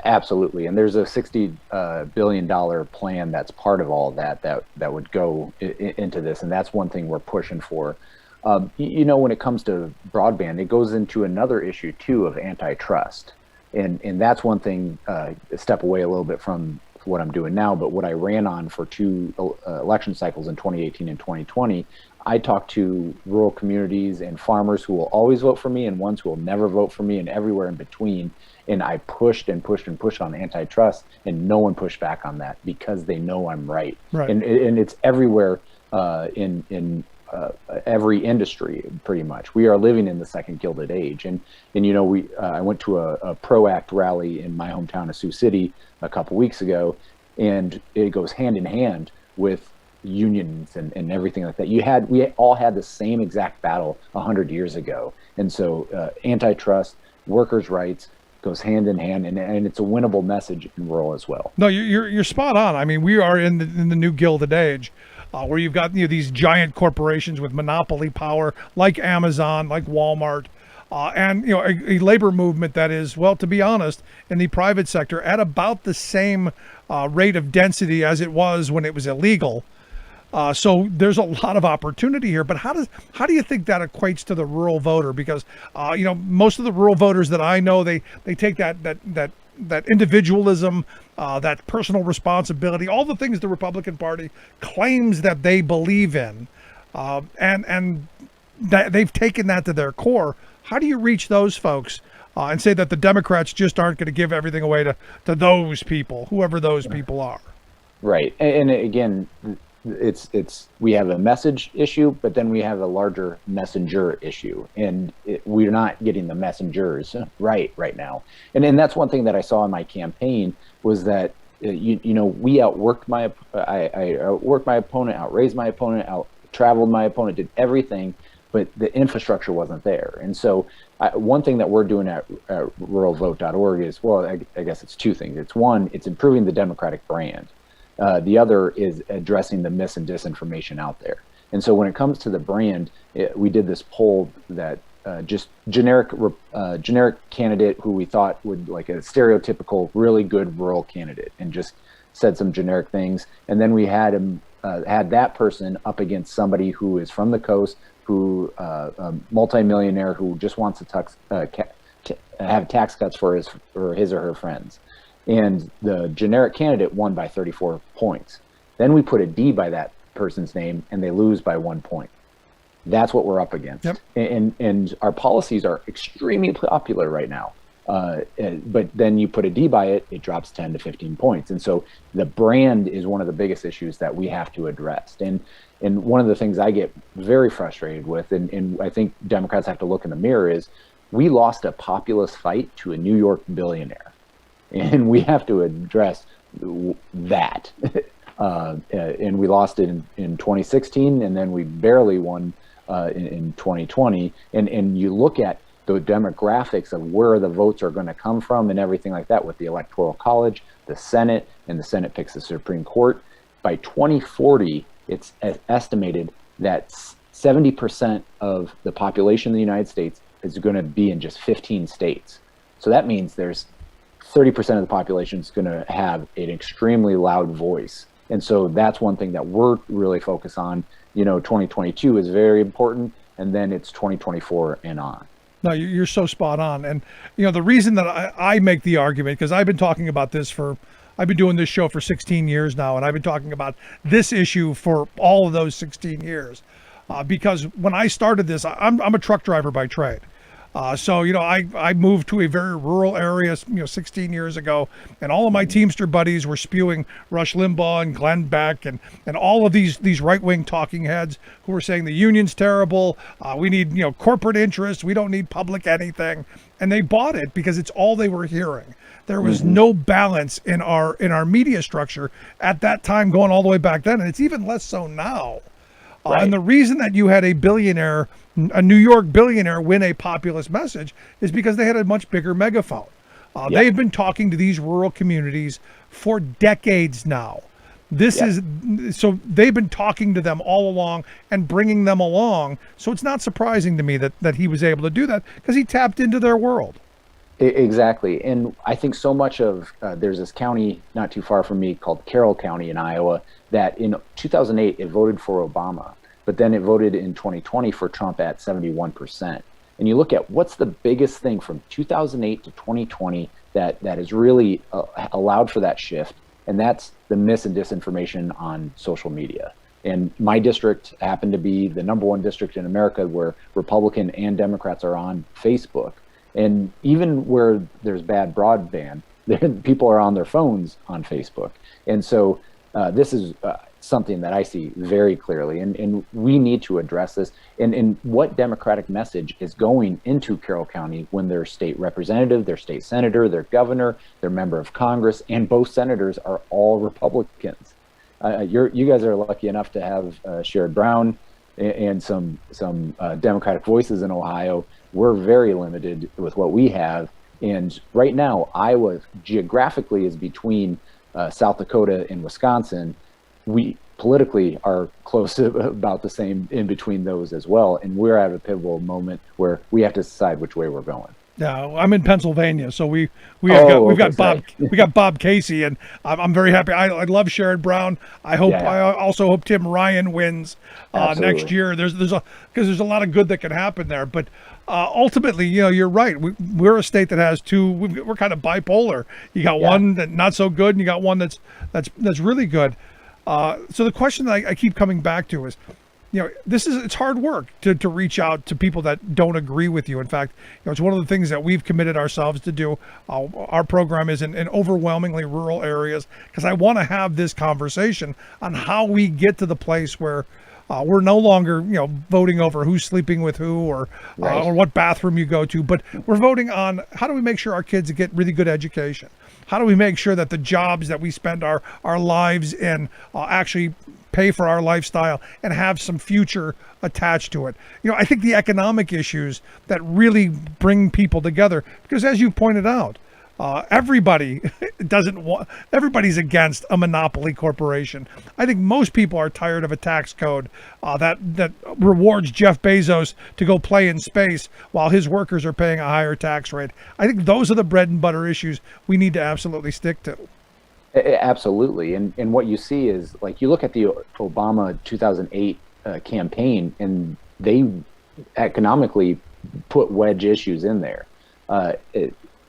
Absolutely. And there's a $60 billion plan that's part of all that would go into this. And that's one thing we're pushing for. When it comes to broadband, it goes into another issue, too, of antitrust. And that's one thing, step away a little bit from what I'm doing now, but what I ran on for two election cycles in 2018 and 2020, I talked to rural communities and farmers who will always vote for me and ones who will never vote for me and everywhere in between. And I pushed and pushed and pushed on antitrust, and no one pushed back on that because they know I'm right. And it's everywhere. in every industry, pretty much. We are living in the second Gilded Age, and I went to a PRO-ACT rally in my hometown of Sioux City a couple weeks ago, and it goes hand in hand with unions and everything like that. We all had the same exact battle 100 years ago, and so antitrust, workers' rights goes hand in hand, and it's a winnable message in rural as well. No, you're spot on. I mean, we are in the new Gilded Age, where you've got these giant corporations with monopoly power, like Amazon, like Walmart, and a labor movement that is, well, to be honest, in the private sector at about the same rate of density as it was when it was illegal. So there's a lot of opportunity here, but how do you think that equates to the rural voter? Because most of the rural voters that I know, they take that individualism, that personal responsibility, all the things the Republican Party claims that they believe in, and that they've taken that to their core. How do you reach those folks and say that the Democrats just aren't going to give everything away to those people, whoever those people are? Right, and again, it's we have a message issue, but then we have a larger messenger issue, and we're not getting the messengers right now. And that's one thing that I saw in my campaign was that we outworked I outworked my opponent, outraised my opponent, out traveled my opponent, did everything, but the infrastructure wasn't there. And so one thing that we're doing at ruralvote.org is, well, I guess it's two things. It's one, it's improving the Democratic brand. The other is addressing the mis and disinformation out there. And so when it comes to the brand, we did this poll that just generic candidate who we thought would, like a stereotypical really good rural candidate, and just said some generic things. And then we had that person up against somebody who is from the coast, who a multimillionaire who just wants to have tax cuts for his or her friends. And the generic candidate won by 34 points. Then we put a D by that person's name, and they lose by 1 point. That's what we're up against. Yep. And our policies are extremely popular right now. But then you put a D by it, it drops 10 to 15 points. And so the brand is one of the biggest issues that we have to address. And one of the things I get very frustrated with, and I think Democrats have to look in the mirror, is we lost a populist fight to a New York billionaire. And we have to address that. And we lost it in 2016, and then we barely won in 2020. And you look at the demographics of where the votes are going to come from and everything like that with the Electoral College, the Senate, and the Senate picks the Supreme Court. By 2040, it's estimated that 70% of the population of the United States is going to be in just 15 states. So that means there's 30% of the population is going to have an extremely loud voice. And so that's one thing that we're really focused on. 2022 is very important, and then it's 2024 and on. No, you're so spot on. And, the reason that I make the argument, because I've been talking about this I've been doing this show for 16 years now, and I've been talking about this issue for all of those 16 years. Because when I started this, I'm a truck driver by trade. So I moved to a very rural area, 16 years ago, and all of my Teamster buddies were spewing Rush Limbaugh and Glenn Beck and all of these right-wing talking heads who were saying the union's terrible. We need corporate interests. We don't need public anything, and they bought it because it's all they were hearing. There was no balance in our media structure at that time, going all the way back then, and it's even less so now. Right. And the reason that you had a New York billionaire win a populist message is because they had a much bigger megaphone. They have been talking to these rural communities for decades now. So they've been talking to them all along and bringing them along. So it's not surprising to me that he was able to do that, because he tapped into their world. Exactly. And I think so much of there's this county not too far from me called Carroll County in Iowa that in 2008 it voted for Obama, but then it voted in 2020 for Trump at 71%. And you look at what's the biggest thing from 2008 to 2020 that has really allowed for that shift, and that's the mis and disinformation on social media. And my district happened to be the #1 district in America where Republican and Democrats are on Facebook. And even where there's bad broadband, people are on their phones on Facebook. And so this is something that I see very clearly, and we need to address this. And what Democratic message is going into Carroll County when their state representative, their state senator, their governor, their member of Congress, and both senators are all Republicans. You guys are lucky enough to have Sherrod Brown and some Democratic voices in Ohio. We're very limited with what we have. And right now, Iowa geographically is between South Dakota and Wisconsin. We politically are close to about the same in between those as well. And we're at a pivotal moment where we have to decide which way we're going. Yeah, I'm in Pennsylvania, so we've got Bob Casey, and I'm very happy. I love Sherrod Brown. I also hope Tim Ryan wins next year. Because there's a lot of good that can happen there. But ultimately, you're right. We're a state that has two. We're kind of bipolar. You got one that's not so good, and you got one that's really good. So the question that I keep coming back to is, it's hard work to reach out to people that don't agree with you. In fact, it's one of the things that we've committed ourselves to do. Our program is in overwhelmingly rural areas, because I want to have this conversation on how we get to the place where we're no longer, voting over who's sleeping with who or what bathroom you go to, but we're voting on how do we make sure our kids get really good education? How do we make sure that the jobs that we spend our lives in actually pay for our lifestyle and have some future attached to it? I think the economic issues that really bring people together, because as you pointed out, everybody's against a monopoly corporation. I think most people are tired of a tax code that rewards Jeff Bezos to go play in space while his workers are paying a higher tax rate. I think those are the bread and butter issues we need to absolutely stick to. Absolutely. And what you see is, like, you look at the Obama 2008 campaign, and they economically put wedge issues in there.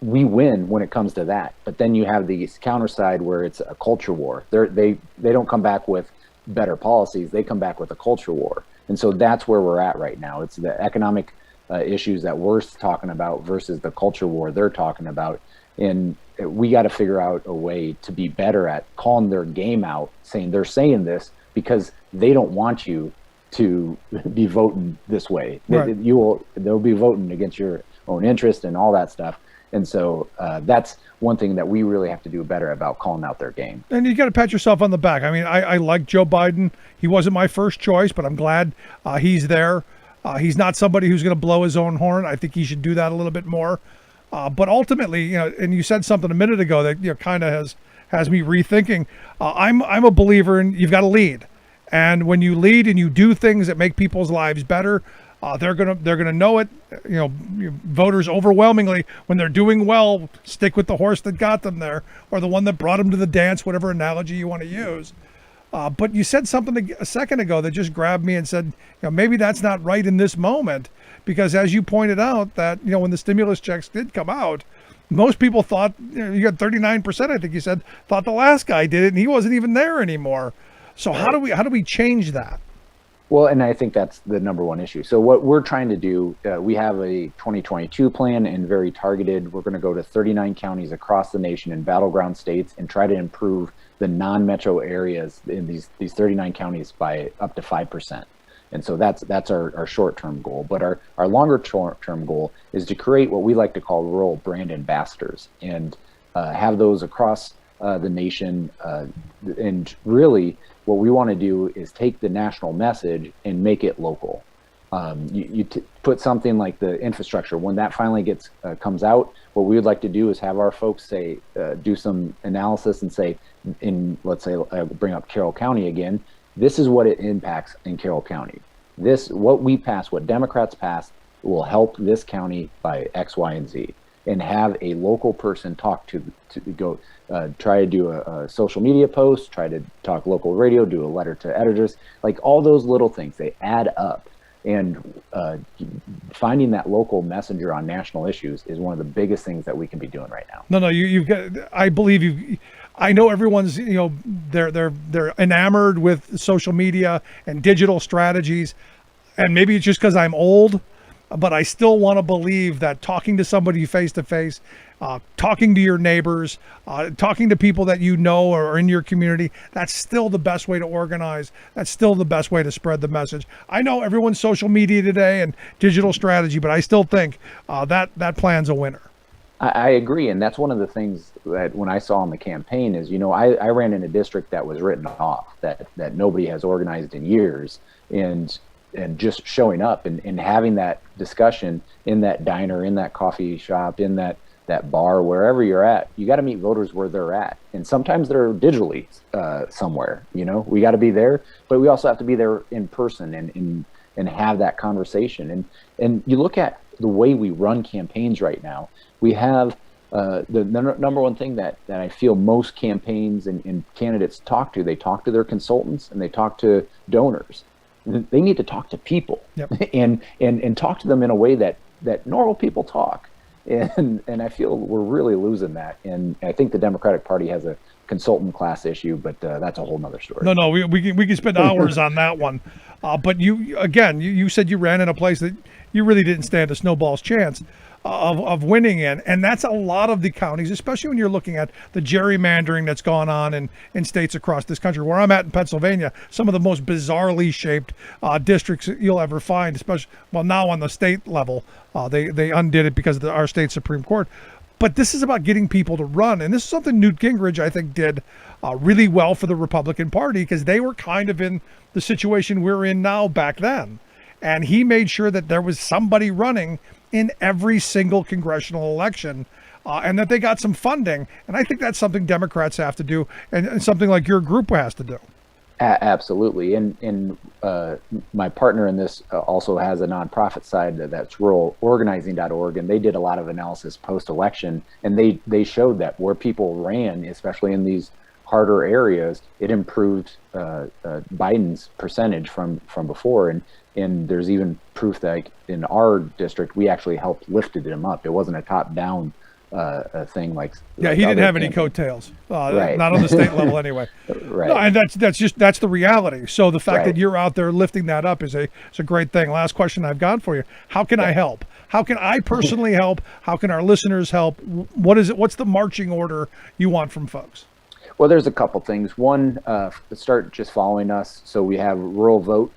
We win when it comes to that, but then you have the counter side where it's a culture war. They don't come back with better policies; they come back with a culture war, and so that's where we're at right now. It's the economic issues that we're talking about versus the culture war they're talking about, and we got to figure out a way to be better at calling their game out, saying they're saying this because they don't want you to be voting this way. Right. They'll be voting against your own interest and all that stuff. And so that's one thing that we really have to do better about, calling out their game. And you got to pat yourself on the back. I mean, I like Joe Biden. He wasn't my first choice, but I'm glad he's there. He's not somebody who's going to blow his own horn. I think he should do that a little bit more. But ultimately, and you said something a minute ago that kind of has me rethinking. I'm a believer in you've got to lead, and when you lead and you do things that make people's lives better, they're gonna know it. Voters overwhelmingly, when they're doing well, stick with the horse that got them there, or the one that brought them to the dance, whatever analogy you want to use. But you said something a second ago that just grabbed me and said, maybe that's not right in this moment, because as you pointed out, that when the stimulus checks did come out, most people thought, you got 39%, I think you said, thought the last guy did it, and he wasn't even there anymore. So how do we change that? Well, and I think that's the number one issue. So what we're trying to do, we have a 2022 plan, and very targeted. We're going to go to 39 counties across the nation in battleground states and try to improve the non-metro areas in these 39 counties by up to 5%. And so that's our short-term goal. But our longer-term goal is to create what we like to call rural brand ambassadors, and have those across the nation. And really, what we want to do is take the national message and make it local. You put something like the infrastructure, when that finally comes out, what we would like to do is have our folks say, do some analysis and say, let's say, bring up Carroll County again, this is what it impacts in Carroll County. What we pass, what Democrats pass, will help this county by X, Y, and Z. And have a local person talk to go try to do a social media post, try to talk local radio, do a letter to editors, like all those little things, they add up. And finding that local messenger on national issues is one of the biggest things that we can be doing right now. No, you've got. I believe I know everyone's. They're enamored with social media and digital strategies, and maybe it's just because I'm old. but I still want to believe that talking to somebody face to face, talking to your neighbors, talking to people that you know or are in your community, that's still the best way to organize. That's still the best way to spread the message. I know everyone's social media today and digital strategy, but I still think that plan's a winner. I agree, and that's one of the things that when I saw in the campaign is, I ran in a district that was written off, that nobody has organized in years, and just showing up and having that discussion in that diner, in that coffee shop, in that bar, wherever you're at, you got to meet voters where they're at, and sometimes they're digitally somewhere. We got to be there, but we also have to be there in person and have that conversation. And you look at the way we run campaigns right now. We have the number one thing that I feel most campaigns and candidates they talk to their consultants and they talk to donors. They need to talk to people. Yep. and talk to them in a way that normal people talk. And I feel we're really losing that. And I think the Democratic Party has a consultant class issue, but that's a whole nother story. No, we can spend hours on that one. But you said you ran in a place that you really didn't stand a snowball's chance of winning in. And that's a lot of the counties, especially when you're looking at the gerrymandering that's gone on in states across this country. Where I'm at in Pennsylvania, some of the most bizarrely shaped districts you'll ever find, especially, now on the state level. They undid it because of our state Supreme Court. But this is about getting people to run. And this is something Newt Gingrich, I think, did really well for the Republican Party, because they were kind of in the situation we're in now back then. And he made sure that there was somebody running in every single congressional election, and that they got some funding. And I think that's something Democrats have to do, and something like your group has to do. Absolutely. And my partner in this also has a nonprofit side that's ruralorganizing.org, and they did a lot of analysis post-election, and they showed that where people ran, especially in these harder areas, it improved Biden's percentage from before. And there's even proof that in our district, we actually helped lifted him up. It wasn't a top-down thing like. Yeah, he didn't have any coattails, right. Not on the state level anyway. Right. No, and that's the reality. So the fact that you're out there lifting that up is a great thing. Last question I've got for you: how can I help? How can I personally help? How can our listeners help? What's the marching order you want from folks? Well, there's a couple things. One, start just following us. So we have Rural Vote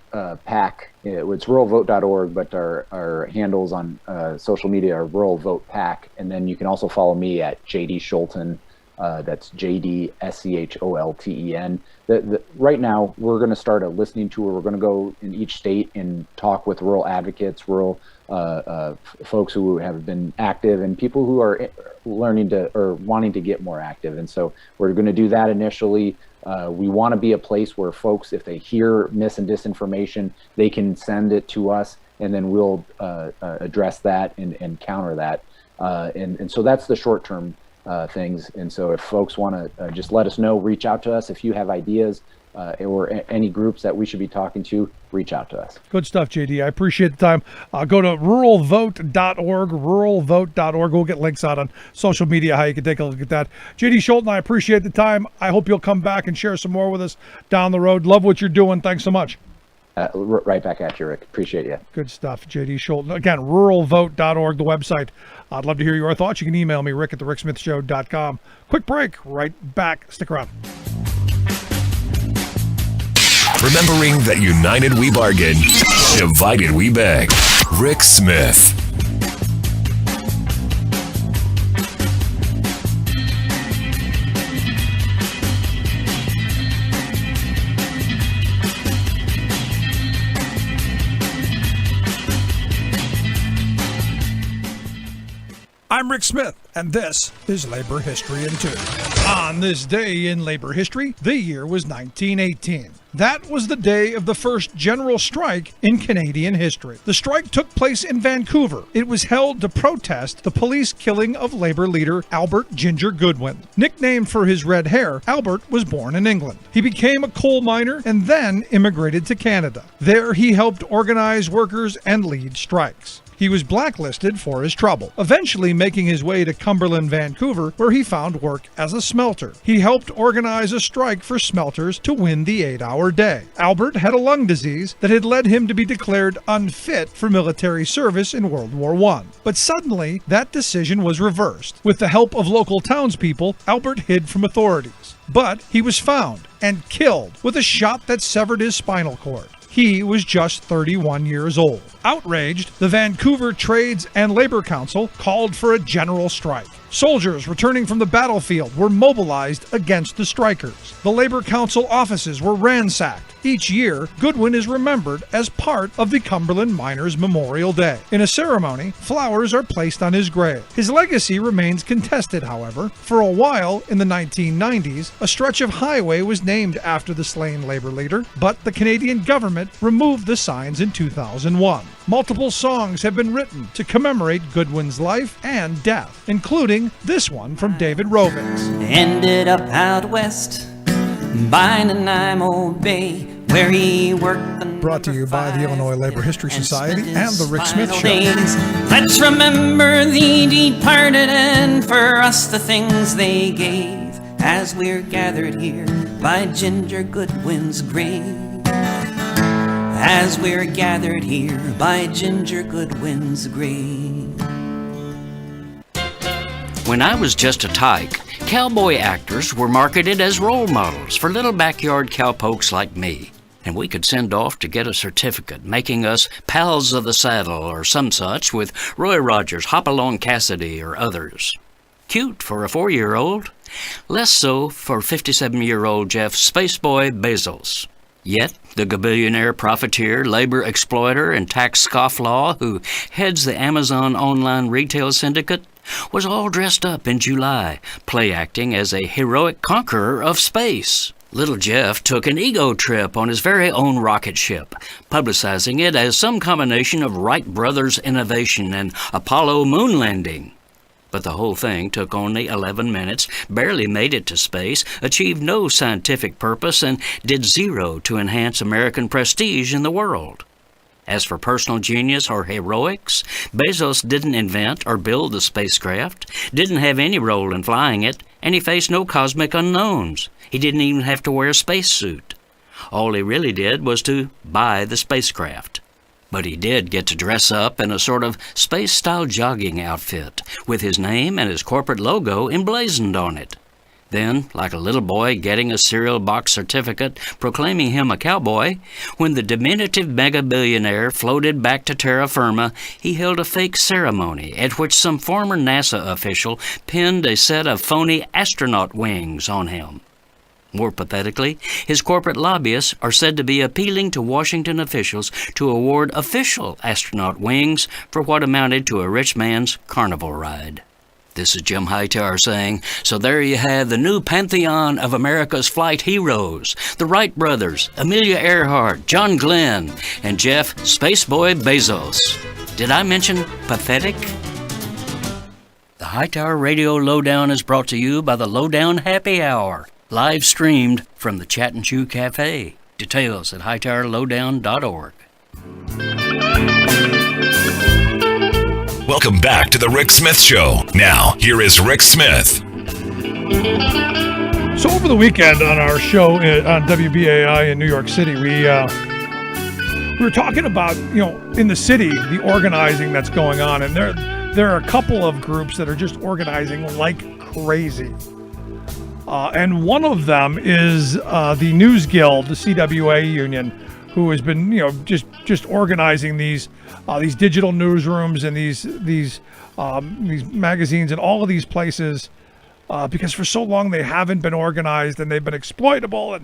PAC. It's ruralvote.org, but our handles on social media are Rural Vote PAC. And then you can also follow me at JD Scholten. That's JDSCHOLTEN. Right now, we're going to start a listening tour. We're going to go in each state and talk with rural advocates, rural folks who have been active, and people who are learning to or wanting to get more active. And so we're going to do that initially. We want to be a place where folks, if they hear mis and disinformation, they can send it to us, and then we'll address that and counter that. And so that's the short-term things. And so if folks want to just let us know, reach out to us. If you have ideas or any groups that we should be talking to, reach out to us. Good stuff, JD. I appreciate the time. Go to ruralvote.org, ruralvote.org. We'll get links out on social media, how you can take a look at that. JD Scholten, I appreciate the time. I hope you'll come back and share some more with us down the road. Love what you're doing. Thanks so much. Right back at you, Rick. Appreciate you. Good stuff, JD Scholten. Again, ruralvote.org, the website. I'd love to hear your thoughts. You can email me, rick@thericksmithshow.com. Quick break. Right back. Stick around. Remembering that united we bargain, divided we beg. Rick Smith. I'm Rick Smith, and this is Labor History in 2. On this day in labor history, the year was 1918. That was the day of the first general strike in Canadian history. The strike took place in Vancouver. It was held to protest the police killing of labor leader Albert Ginger Goodwin. Nicknamed for his red hair, Albert was born in England. He became a coal miner and then immigrated to Canada. There he helped organize workers and lead strikes. He was blacklisted for his trouble, eventually making his way to Cumberland, Vancouver, where he found work as a smelter. He helped organize a strike for smelters to win the 8-hour 24-hour day. Albert had a lung disease that had led him to be declared unfit for military service in World War I. But suddenly, that decision was reversed. With the help of local townspeople, Albert hid from authorities. But he was found and killed with a shot that severed his spinal cord. He was just 31 years old. Outraged, the Vancouver Trades and Labor Council called for a general strike. Soldiers returning from the battlefield were mobilized against the strikers. The Labor Council offices were ransacked. Each year, Goodwin is remembered as part of the Cumberland Miners Memorial Day. In a ceremony, flowers are placed on his grave. His legacy remains contested, however. For a while, in the 1990s, a stretch of highway was named after the slain labor leader, but the Canadian government removed the signs in 2001. Multiple songs have been written to commemorate Goodwin's life and death, including this one from David Rovitz. Ended up out west by Nanaimo Bay, where he worked. Brought to you by the Illinois Labor History Society and the Rick Smith Show. Let's remember the departed and for us the things they gave, as we're gathered here by Ginger Goodwin's grave. As we're gathered here by Ginger Goodwin's grave. When I was just a tyke, cowboy actors were marketed as role models for little backyard cowpokes like me, and we could send off to get a certificate making us pals of the saddle or some such with Roy Rogers, Hopalong Cassidy, or others. Cute for a 4-year-old, less so for 57-year-old Jeff Spaceboy Bezos. Yet, the gabillionaire profiteer, labor exploiter, and tax scofflaw who heads the Amazon online retail syndicate was all dressed up in July, play-acting as a heroic conqueror of space. Little Jeff took an ego trip on his very own rocket ship, publicizing it as some combination of Wright brothers innovation and Apollo moon landing. But the whole thing took only 11 minutes, barely made it to space, achieved no scientific purpose, and did zero to enhance American prestige in the world. As for personal genius or heroics, Bezos didn't invent or build the spacecraft, didn't have any role in flying it, and he faced no cosmic unknowns. He didn't even have to wear a spacesuit. All he really did was to buy the spacecraft. But he did get to dress up in a sort of space-style jogging outfit, with his name and his corporate logo emblazoned on it. Then, like a little boy getting a cereal box certificate proclaiming him a cowboy, when the diminutive mega-billionaire floated back to terra firma, he held a fake ceremony at which some former NASA official pinned a set of phony astronaut wings on him. More pathetically, his corporate lobbyists are said to be appealing to Washington officials to award official astronaut wings for what amounted to a rich man's carnival ride. This is Jim Hightower saying, so there you have the new pantheon of America's flight heroes, the Wright brothers, Amelia Earhart, John Glenn, and Jeff Spaceboy Bezos. Did I mention pathetic? The Hightower Radio Lowdown is brought to you by the Lowdown Happy Hour, live streamed from the Chat and Chew Cafe. Details at hightowerlowdown.org. Welcome back to the Rick Smith Show. Now, here is Rick Smith. So over the weekend on our show on WBAI in New York City, we were talking about, in the city, the organizing that's going on. And there are a couple of groups that are just organizing like crazy. And one of them is the News Guild, the CWA union, who has been, just organizing these digital newsrooms and these magazines and all of these places because for so long they haven't been organized and they've been exploitable.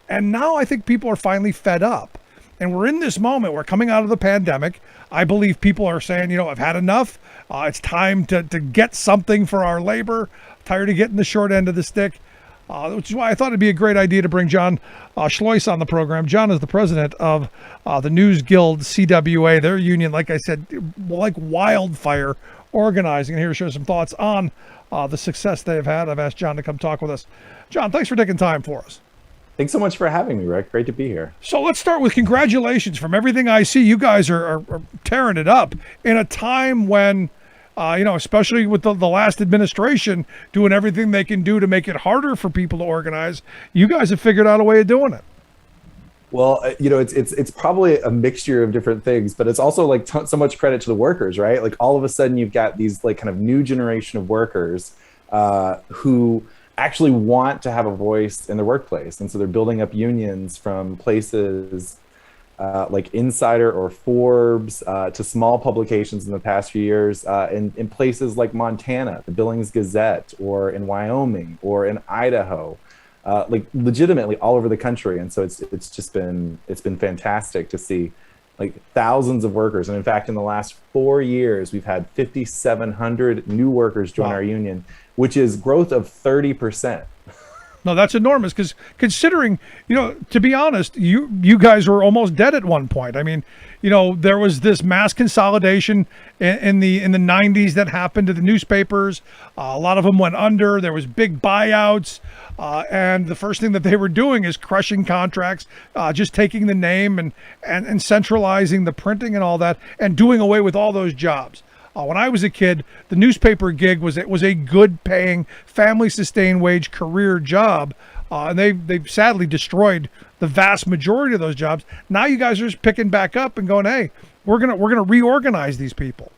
And now I think people are finally fed up. And we're in this moment. We're coming out of the pandemic. I believe people are saying, I've had enough. It's time to get something for our labor. Tired of getting the short end of the stick. Which is why I thought it'd be a great idea to bring Jon Schluess on the program. Jon is the president of the News Guild CWA, their union, like I said, like wildfire organizing. And here to share some thoughts on the success they've had. I've asked Jon to come talk with us. Jon, thanks for taking time for us. Thanks so much for having me, Rick. Great to be here. So let's start with congratulations. From everything I see, you guys are tearing it up in a time when especially with the last administration doing everything they can do to make it harder for people to organize. You guys have figured out a way of doing it. Well, it's probably a mixture of different things, but it's also like so much credit to the workers, right? Like all of a sudden you've got these like kind of new generation of workers who actually want to have a voice in the workplace, and so they're building up unions from places like Insider or Forbes to small publications in the past few years in places like Montana, the Billings Gazette, or in Wyoming, or in Idaho. Like legitimately all over the country, and so it's been fantastic to see like thousands of workers. And in fact, in the last 4 years, we've had 5,700 new workers join our union, which is growth of 30%. No, that's enormous, because considering, to be honest, you guys were almost dead at one point. I mean, there was this mass consolidation in the 90s that happened to the newspapers. A lot of them went under. There was big buyouts, and the first thing that they were doing is crushing contracts, just taking the name and centralizing the printing and all that, and doing away with all those jobs. When I was a kid, the newspaper gig was a good paying, family sustained wage career job. And they've sadly destroyed the vast majority of those jobs. Now you guys are just picking back up and going, hey, we're gonna reorganize these people.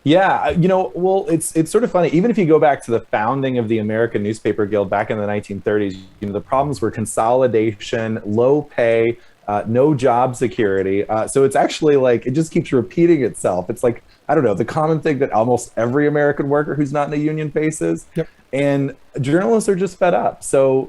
Yeah, well, it's sort of funny. Even if you go back to the founding of the American Newspaper Guild back in the 1930s, the problems were consolidation, low pay, no job security. So it's actually like it just keeps repeating itself. It's like, I don't know, the common thing that almost every American worker who's not in a union faces. Yep. And journalists are just fed up. So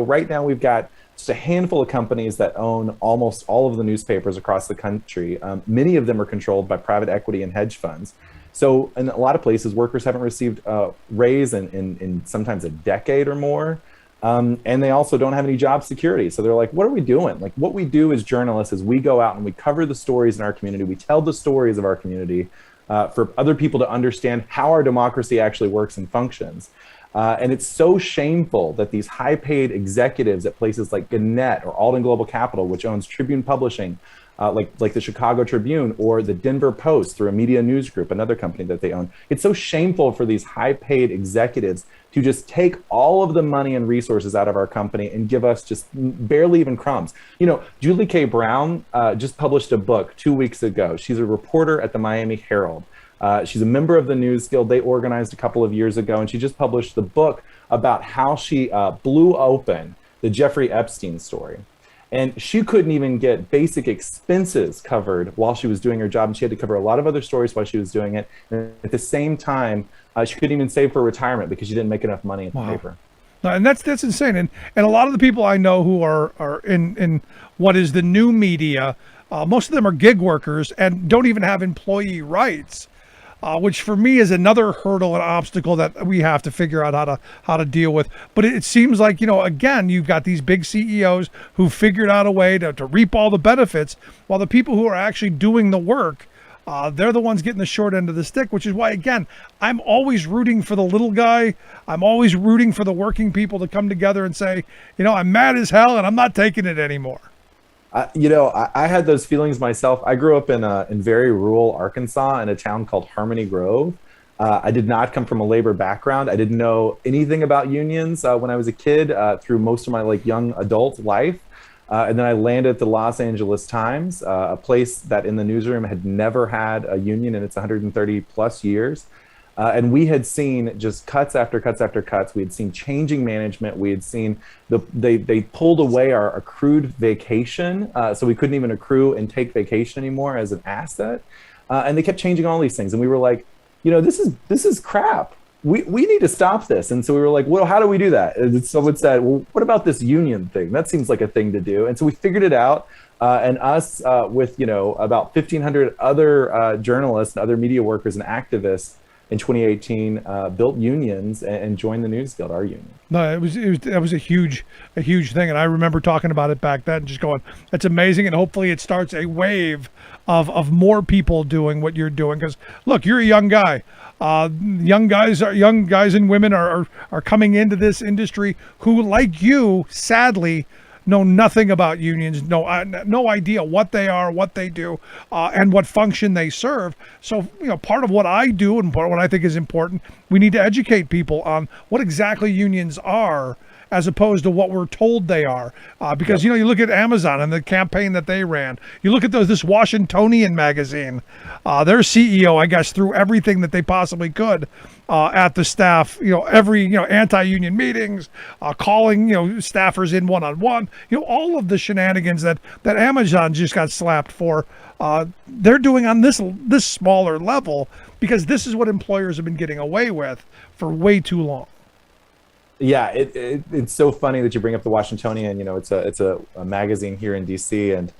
right now we've got just a handful of companies that own almost all of the newspapers across the country. Many of them are controlled by private equity and hedge funds. So in a lot of places, workers haven't received a raise in sometimes a decade or more. And they also don't have any job security. So they're like, what are we doing? Like, what we do as journalists is we go out and we cover the stories in our community. We tell the stories of our community for other people to understand how our democracy actually works and functions. And it's so shameful that these high-paid executives at places like Gannett or Alden Global Capital, which owns Tribune Publishing, like the Chicago Tribune, or the Denver Post through a media news group, another company that they own. It's so shameful for these high-paid executives to just take all of the money and resources out of our company and give us just barely even crumbs. Julie K. Brown just published a book 2 weeks ago. She's a reporter at the Miami Herald. She's a member of the News Guild. They organized a couple of years ago, and she just published the book about how she blew open the Jeffrey Epstein story. And she couldn't even get basic expenses covered while she was doing her job. And she had to cover a lot of other stories while she was doing it. And at the same time, she couldn't even save for retirement because she didn't make enough money in the paper. No, and that's insane. And a lot of the people I know who are in what is the new media, most of them are gig workers and don't even have employee rights. Which for me is another hurdle and obstacle that we have to figure out how to deal with. But it seems like, again, you've got these big CEOs who figured out a way to reap all the benefits, while the people who are actually doing the work, they're the ones getting the short end of the stick, which is why, again, I'm always rooting for the little guy. I'm always rooting for the working people to come together and say, I'm mad as hell and I'm not taking it anymore. I had those feelings myself. I grew up in very rural Arkansas in a town called Harmony Grove. I did not come from a labor background. I didn't know anything about unions when I was a kid through most of my young adult life. And then I landed at the Los Angeles Times, a place that in the newsroom had never had a union in its 130 plus years. And we had seen just cuts after cuts after cuts. We had seen changing management. We had seen they pulled away our accrued vacation, so we couldn't even accrue and take vacation anymore as an asset. And they kept changing all these things, and we were like, this is crap. We need to stop this. And so we were like, well, how do we do that? And someone said, well, what about this union thing? That seems like a thing to do. And so we figured it out. And us with about 1,500 other journalists and other media workers and activists in 2018 built unions and joined the News Guild, our union. No, that was a huge thing, and I remember talking about it back then, just going, that's amazing, and hopefully it starts a wave of more people doing what you're doing. Because look, you're a young guy. Young guys and women are coming into this industry who, like you, sadly, know nothing about unions, no idea what they are, what they do, and what function they serve. So, part of what I do and part of what I think is important, we need to educate people on what exactly unions are as opposed to what we're told they are. Because you look at Amazon and the campaign that they ran. You look at this Washingtonian magazine. Their CEO, I guess, threw everything that they possibly could at the staff. Every anti-union meetings, calling staffers in one-on-one. All of the shenanigans that Amazon just got slapped for. They're doing on this smaller level, because this is what employers have been getting away with for way too long. Yeah, it's so funny that you bring up the Washingtonian. It's a magazine here in D.C. and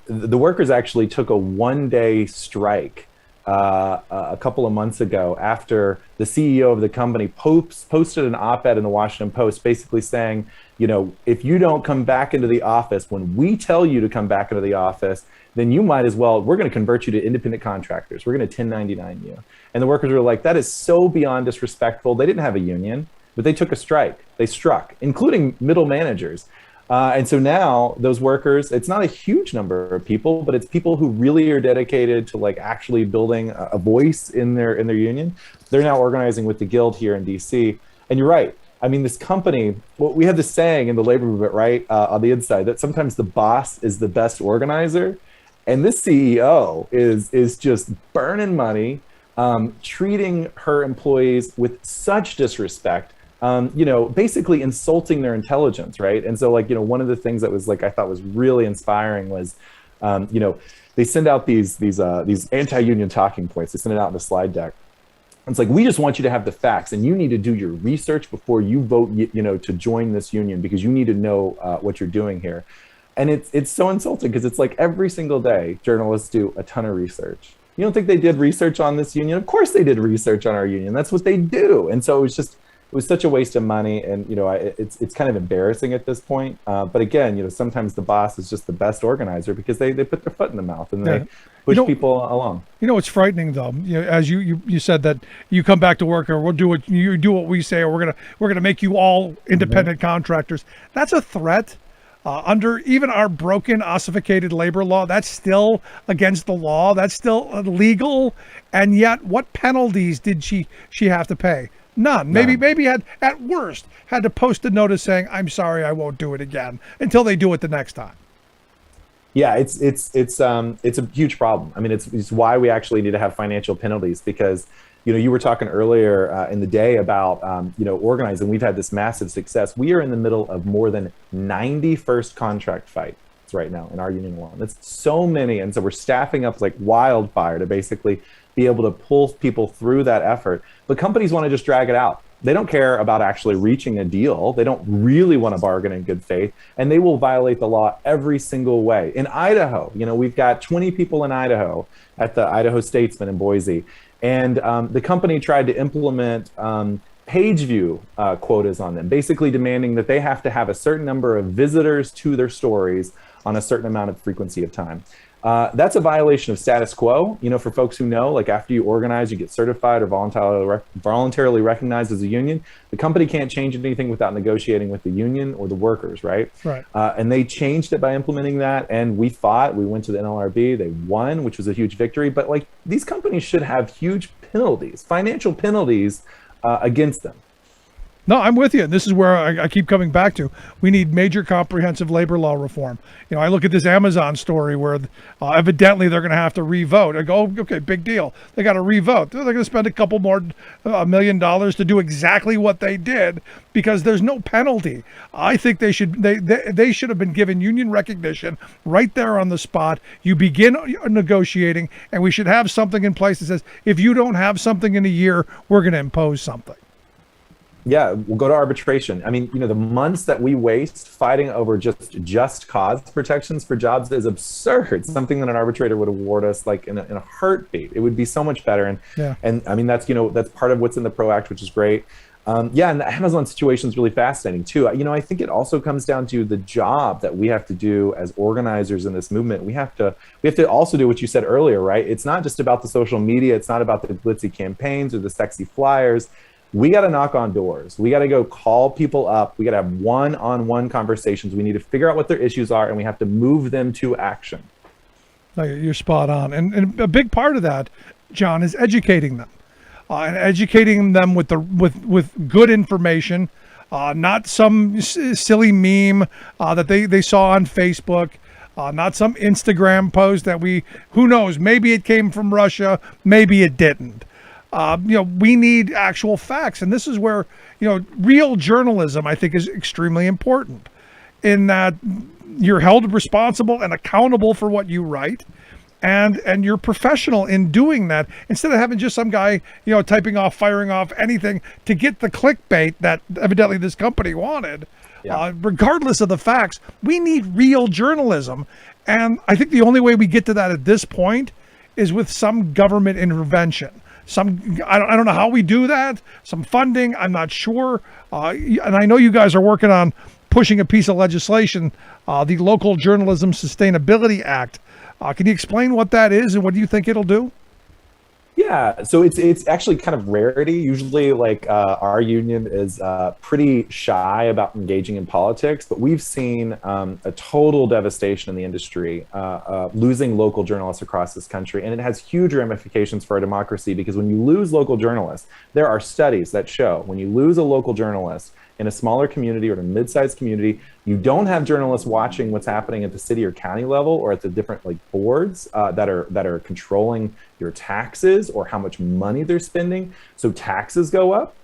the workers actually took a one-day strike a couple of months ago after the CEO of the company posted an op-ed in the Washington Post, basically saying, if you don't come back into the office when we tell you to come back into the office, then you might as well, we're going to convert you to independent contractors. We're going to 1099 you. And the workers were like, that is so beyond disrespectful. They didn't have a union, but they took a strike. They struck, including middle managers. And so now those workers, it's not a huge number of people, but it's people who really are dedicated to actually building a voice in their union. They're now organizing with the Guild here in DC. And you're right. I mean, this company, we have this saying in the labor movement, right, on the inside, that sometimes the boss is the best organizer. And this CEO is just burning money, treating her employees with such disrespect, basically insulting their intelligence, right? And so, one of the things that was I thought was really inspiring was, they send out these anti-union talking points. They send it out in the slide deck. It's we just want you to have the facts, and you need to do your research before you vote, to join this union, because you need to know what you're doing here. And it's so insulting, because it's every single day journalists do a ton of research. You don't think they did research on this union? Of course they did research on our union. That's what they do. And so it was such a waste of money, and it's kind of embarrassing at this point. But again, sometimes the boss is just the best organizer, because they put their foot in the mouth and they push people along. It's frightening though. As you said that you come back to work, or we'll do what you do what we say, or we're gonna make you all independent contractors. That's a threat. Under even our broken, ossificated labor law, that's still against the law. That's still illegal. And yet, what penalties did she have to pay? None. Maybe had at worst had to post a notice saying, "I'm sorry, I won't do it again," until they do it the next time. Yeah, it's a huge problem. I mean, it's why we actually need to have financial penalties, because you were talking earlier in the day about organizing. We've had this massive success. We are in the middle of more than 90 first contract fights right now in our union alone. That's so many, and so we're staffing up like wildfire to basically be able to pull people through that effort. But companies want to just drag it out. They don't care about actually reaching a deal. They don't really want to bargain in good faith, and they will violate the law every single way. In Idaho, we've got 20 people in Idaho at the Idaho Statesman in Boise. And the company tried to implement page view quotas on them, basically demanding that they have to have a certain number of visitors to their stories on a certain amount of frequency of time. That's a violation of status quo. For folks who know, after you organize, you get certified or voluntarily recognized as a union, the company can't change anything without negotiating with the union or the workers, right? Right. And they changed it by implementing that, and we fought. We went to the NLRB. They won, which was a huge victory. But these companies should have huge penalties, financial penalties against them. No, I'm with you. And this is where I keep coming back to. We need major comprehensive labor law reform. I look at this Amazon story where evidently they're going to have to revote. I go, okay, big deal. They got to revote. They're going to spend a couple more $1 million to do exactly what they did, because there's no penalty. I think they should have been given union recognition right there on the spot. You begin negotiating, and we should have something in place that says, if you don't have something in a year, we're going to impose something. Yeah, we'll go to arbitration. I mean, the months that we waste fighting over just cause protections for jobs is absurd. Something that an arbitrator would award us in a heartbeat. It would be so much better. And I mean, that's part of what's in the PRO Act, which is great. And the Amazon situation is really fascinating too. I think it also comes down to the job that we have to do as organizers in this movement. We have to also do what you said earlier, right? It's not just about the social media. It's not about the glitzy campaigns or the sexy flyers. We got to knock on doors. We got to go call people up. We got to have one-on-one conversations. We need to figure out what their issues are, and we have to move them to action. You're spot on. And a big part of that, John, is educating them. And educating them with good information, not some silly meme that they saw on Facebook, not some Instagram post that who knows, maybe it came from Russia, maybe it didn't. We need actual facts. And this is where, real journalism, I think, is extremely important in that you're held responsible and accountable for what you write. And you're professional in doing that instead of having just some guy, firing off anything to get the clickbait that evidently this company wanted. Yeah. Regardless of the facts, we need real journalism. And I think the only way we get to that at this point is with some government intervention. I don't know how we do that. Some funding, I'm not sure. And I know you guys are working on pushing a piece of legislation, the Local Journalism Sustainability Act. Can you explain what that is and what do you think it'll do? Yeah, so it's actually kind of rarity. Usually, our union is pretty shy about engaging in politics, but we've seen a total devastation in the industry, losing local journalists across this country, and it has huge ramifications for our democracy because when you lose local journalists, there are studies that show when you lose a local journalist in a smaller community or a mid-sized community, you don't have journalists watching what's happening at the city or county level or at the different boards that are controlling your taxes or how much money they're spending. So taxes go up,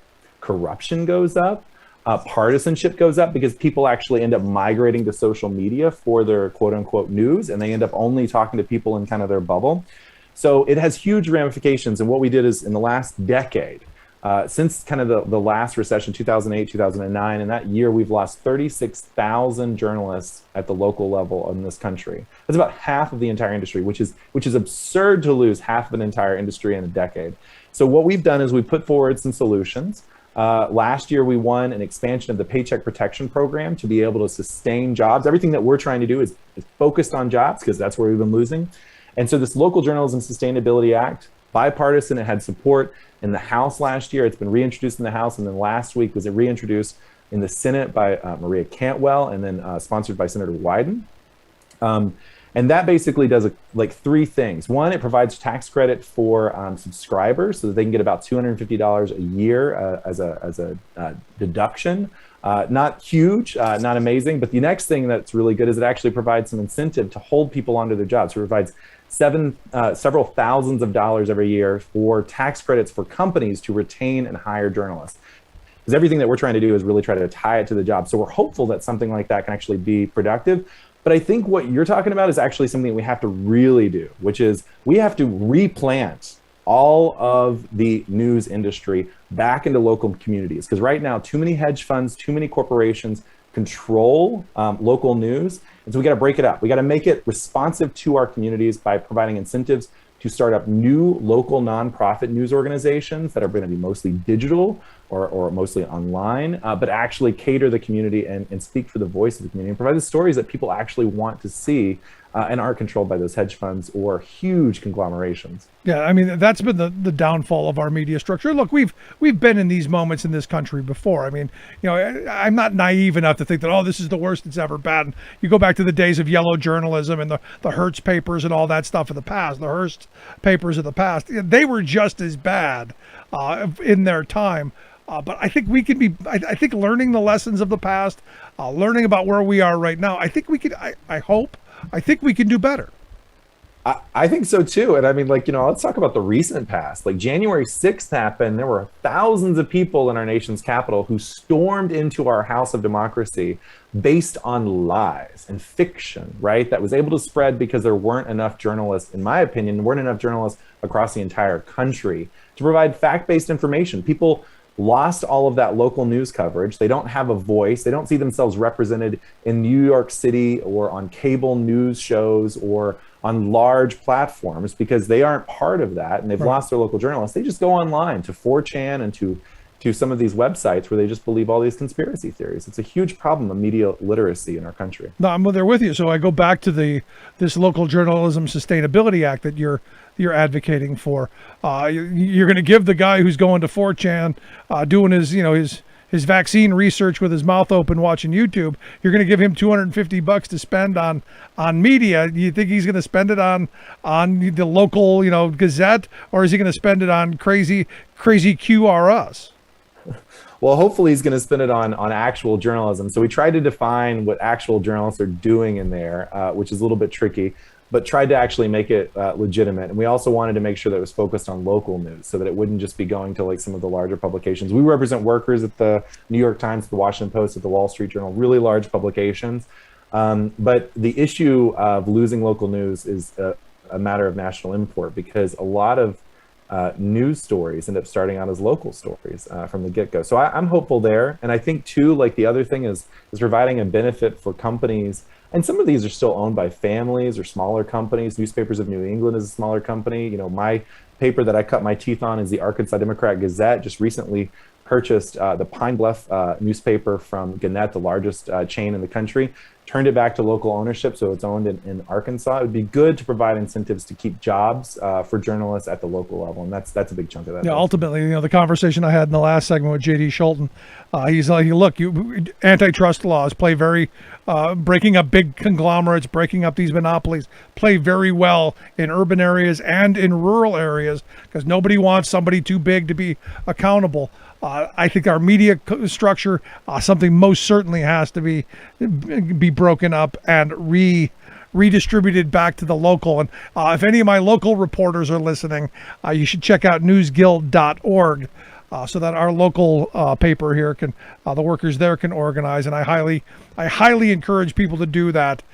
corruption goes up, partisanship goes up because people actually end up migrating to social media for their quote unquote news, and they end up only talking to people in kind of their bubble. So it has huge ramifications. And what we did is in the last decade, since kind of the last recession, 2008, 2009, in that year, we've lost 36,000 journalists at the local level in this country. That's about half of the entire industry, which is absurd to lose half of an entire industry in a decade. So what we've done is we put forward some solutions. Last year, we won an expansion of the Paycheck Protection Program to be able to sustain jobs. Everything that we're trying to do is focused on jobs because that's where we've been losing. And so this Local Journalism Sustainability Act, bipartisan, it had support in the House last year. It's been reintroduced in the House, and then last week was it reintroduced in the Senate by Maria Cantwell, and then sponsored by Senator Wyden. And that basically does three things. One, it provides tax credit for subscribers so that they can get about $250 a year as a deduction. Not huge, not amazing, but the next thing that's really good is it actually provides some incentive to hold people onto their jobs. So it provides several thousands of dollars every year for tax credits for companies to retain and hire journalists. Because everything that we're trying to do is really try to tie it to the job. So we're hopeful that something like that can actually be productive. But I think what you're talking about is actually something we have to really do, which is we have to replant all of the news industry back into local communities. Because right now, too many hedge funds, too many corporations control local news. And so we got to break it up. We got to make it responsive to our communities by providing incentives to start up new local nonprofit news organizations that are going to be mostly digital or mostly online, but actually cater the community and speak for the voice of the community and provide the stories that people actually want to see and aren't controlled by those hedge funds or huge conglomerations. Yeah, I mean, that's been the downfall of our media structure. Look, we've been in these moments in this country before. I mean, I'm not naive enough to think that, this is the worst it's ever been. You go back to the days of yellow journalism and the Hertz papers and all that stuff of the past, the Hearst papers of the past. They were just as bad in their time. But I think we can be, I think learning the lessons of the past, learning about where we are right now, I think we could, I think we can do better. I think so too. And I mean, let's talk about the recent past. January 6th happened. There were thousands of people in our nation's capital who stormed into our house of democracy based on lies and fiction, right? That was able to spread because there weren't enough journalists, in my opinion, weren't enough journalists across the entire country to provide fact-based information. People lost all of that local news coverage. They don't have a voice. They don't see themselves represented in New York City or on cable news shows or on large platforms because they aren't part of that and they've lost their local journalists. They just go online to 4chan and to some of these websites where they just believe all these conspiracy theories. It's a huge problem of media literacy in our country. No, I'm there with you. So I go back to this Local Journalism Sustainability Act that you're advocating for. You're going to give the guy who's going to 4chan, doing his vaccine research with his mouth open watching YouTube, you're going to give him $250 to spend on media. Do you think he's going to spend it on the local, Gazette, or is he going to spend it on crazy QRS? Well, hopefully he's going to spend it on actual journalism. So we tried to define what actual journalists are doing in there, which is a little bit tricky, but tried to actually make it legitimate. And we also wanted to make sure that it was focused on local news so that it wouldn't just be going to like some of the larger publications. We represent workers at the New York Times, the Washington Post, at the Wall Street Journal, really large publications. But the issue of losing local news is a matter of national import, because a lot of news stories end up starting out as local stories from the get-go. So I'm hopeful there. And I think too, like the other thing is providing a benefit for companies. And some of these are still owned by families or smaller companies. Newspapers of New England is a smaller company. You know, my paper that I cut my teeth on is the Arkansas Democrat-Gazette. Just recently purchased the Pine Bluff newspaper from Gannett, the largest chain in the country, turned it back to local ownership, so it's owned in Arkansas. It would be good to provide incentives to keep jobs for journalists at the local level, and that's a big chunk of that. Yeah, ultimately, the conversation I had in the last segment with J.D. Schulten, he's like, look, antitrust laws play very, breaking up big conglomerates, breaking up these monopolies, play very well in urban areas and in rural areas, because nobody wants somebody too big to be accountable. I think our media structure, something most certainly has to be broken up and redistributed back to the local. And if any of my local reporters are listening, you should check out newsguild.org so that our local paper here can, the workers there can organize. And I highly encourage people to do that.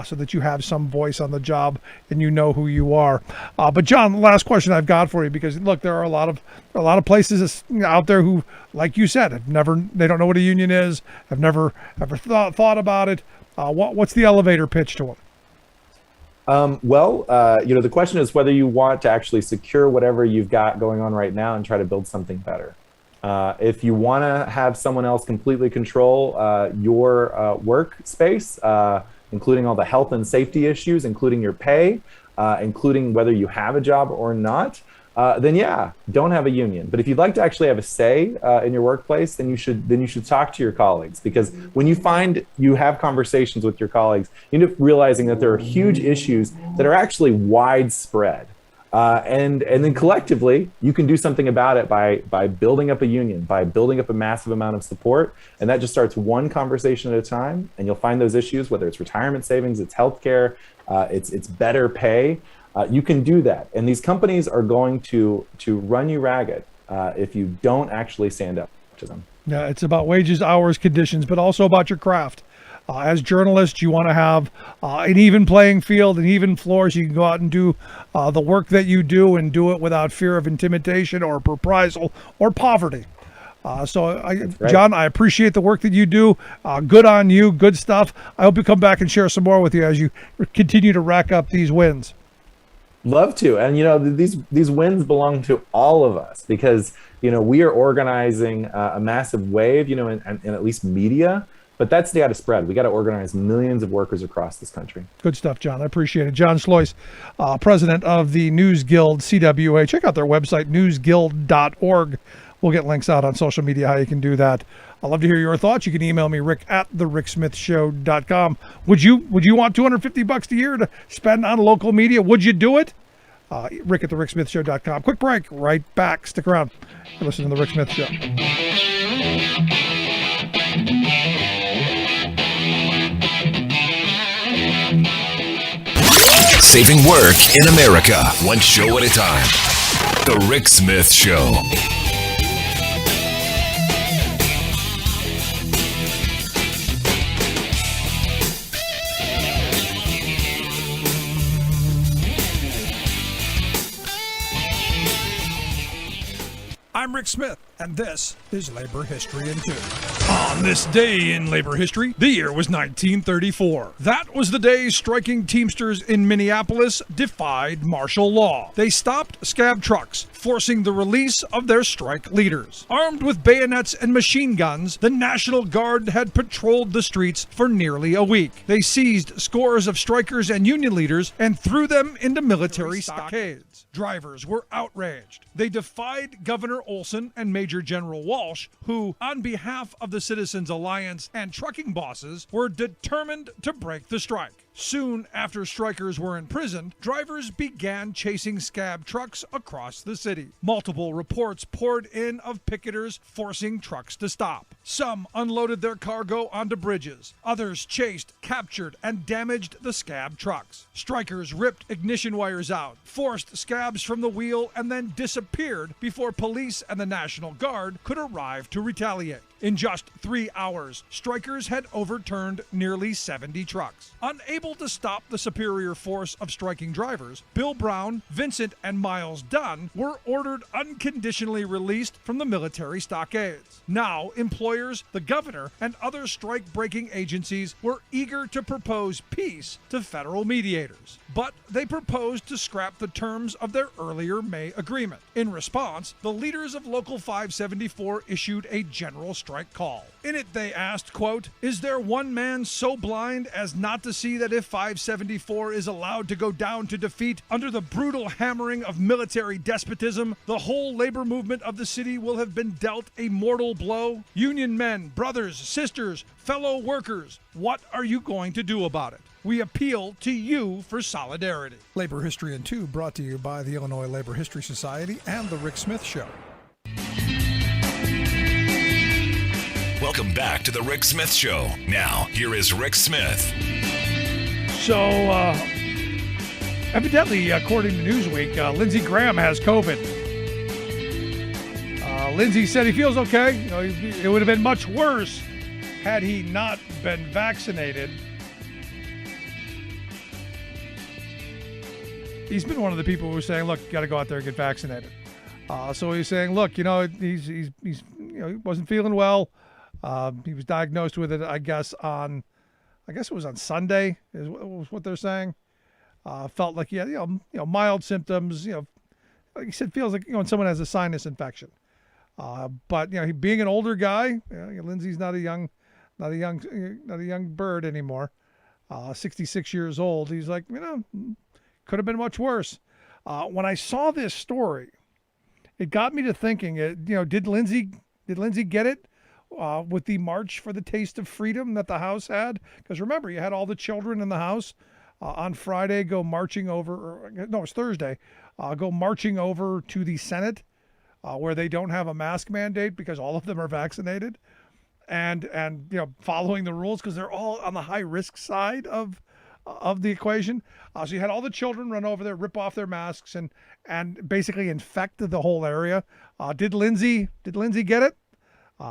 So that you have some voice on the job and you know who you are. But John, the last question I've got for you, because look, there are a lot of places out there who, like you said, they don't know what a union is, have never ever thought about it. What's the elevator pitch to them? The question is whether you want to actually secure whatever you've got going on right now and try to build something better. If you want to have someone else completely control your workspace, including all the health and safety issues, including your pay, including whether you have a job or not, then yeah, don't have a union. But if you'd like to actually have a say in your workplace, then you should talk to your colleagues, because when you find you have conversations with your colleagues, you end up realizing that there are huge issues that are actually widespread. And then collectively, you can do something about it by building up a union, by building up a massive amount of support. And that just starts one conversation at a time. And you'll find those issues, whether it's retirement savings, it's healthcare, it's better pay. You can do that. And these companies are going to run you ragged if you don't actually stand up to them. Yeah, it's about wages, hours, conditions, but also about your craft. As journalists, you want to have an even playing field and even floors. You can go out and do the work that you do and do it without fear of intimidation or reprisal or poverty. Right. John, I appreciate the work that you do. Good on you. Good stuff. I hope you come back and share some more with you as you continue to rack up these wins. Love to. And, these wins belong to all of us, because, we are organizing a massive wave, in at least media. But that's got to spread. We got to organize millions of workers across this country. Good stuff, John. I appreciate it. Jon Schluess, president of the News Guild CWA. Check out their website, newsguild.org. We'll get links out on social media how you can do that. I'd love to hear your thoughts. You can email me, rick@thericksmithshow.com. Would you want $250 a year to spend on local media? Would you do it? Rick@thericksmithshow.com. Quick break. Right back. Stick around. You're listening to The Rick Smith Show. Saving work in America, one show at a time. The Rick Smith Show. I'm Rick Smith, and this is Labor History in 2. On this day in labor history, the year was 1934. That was the day striking Teamsters in Minneapolis defied martial law. They stopped scab trucks, forcing the release of their strike leaders. Armed with bayonets and machine guns, the National Guard had patrolled the streets for nearly a week. They seized scores of strikers and union leaders and threw them into military stockades. Drivers were outraged. They defied Governor Olson and Major General Walsh, who, on behalf of the Citizens Alliance and trucking bosses, were determined to break the strike. Soon after strikers were imprisoned, drivers began chasing scab trucks across the city. Multiple reports poured in of picketers forcing trucks to stop. Some unloaded their cargo onto bridges. Others chased, captured, and damaged the scab trucks. Strikers ripped ignition wires out, forced scabs from the wheel, and then disappeared before police and the National Guard could arrive to retaliate. In just 3 hours, strikers had overturned nearly 70 trucks. Unable to stop the superior force of striking drivers, Bill Brown, Vincent, and Miles Dunn were ordered unconditionally released from the military stockades. Now, employers, the governor, and other strike-breaking agencies were eager to propose peace to federal mediators. But they proposed to scrap the terms of their earlier May agreement. In response, the leaders of Local 574 issued a general strike call. In it, they asked, quote, "Is there one man so blind as not to see that if 574 is allowed to go down to defeat under the brutal hammering of military despotism, the whole labor movement of the city will have been dealt a mortal blow? Union men, brothers, sisters, fellow workers, what are you going to do about it? We appeal to you for solidarity." Labor History in 2 brought to you by the Illinois Labor History Society and The Rick Smith Show. Welcome back to the Rick Smith Show. Now, here is Rick Smith. So, evidently, according to Newsweek, Lindsey Graham has COVID. Lindsey said he feels okay. You know, it would have been much worse had he not been vaccinated. He's been one of the people who was saying, "Look, you got to go out there and get vaccinated." So he's saying, "Look, you know, he's you know, he wasn't feeling well. He was diagnosed with it, I guess it was on Sunday, is what they're saying. Felt like he had, you know, mild symptoms. You know, like he said, feels like, you know, when someone has a sinus infection. But you know, he being an older guy, you know, Lindsey's not a young bird anymore. 66 years old. He's like, you know, could have been much worse. When I saw this story, it got me to thinking. You know, did Lindsey get it? With the March for the Taste of Freedom that the House had? Because remember, you had all the children in the House on Friday go marching over, it's Thursday, go marching over to the Senate where they don't have a mask mandate because all of them are vaccinated and you know, following the rules because they're all on the high risk side of the equation. So you had all the children run over there, rip off their masks and basically infect the whole area. Did Lindsey get it?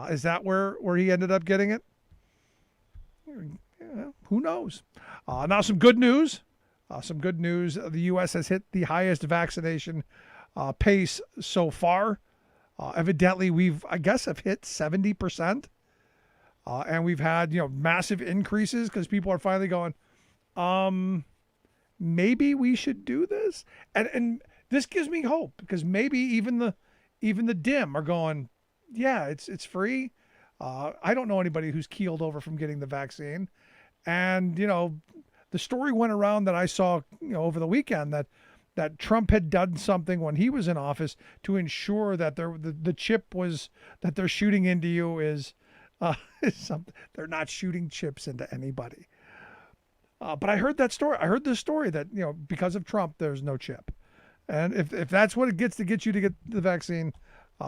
Is that where he ended up getting it? Yeah, who knows? Now some good news. The U.S. has hit the highest vaccination pace so far. Evidently, have hit 70%. And we've had, you know, massive increases because people are finally going, maybe we should do this. And this gives me hope because maybe even the dim are going, yeah, it's free. I don't know anybody who's keeled over from getting the vaccine. And, you know, the story went around that I saw, you know, over the weekend that Trump had done something when he was in office to ensure that the chip was that they're shooting into you is something. They're not shooting chips into anybody. But I heard that story. I heard this story that, you know, because of Trump, there's no chip. And if that's what it gets to get you to get the vaccine,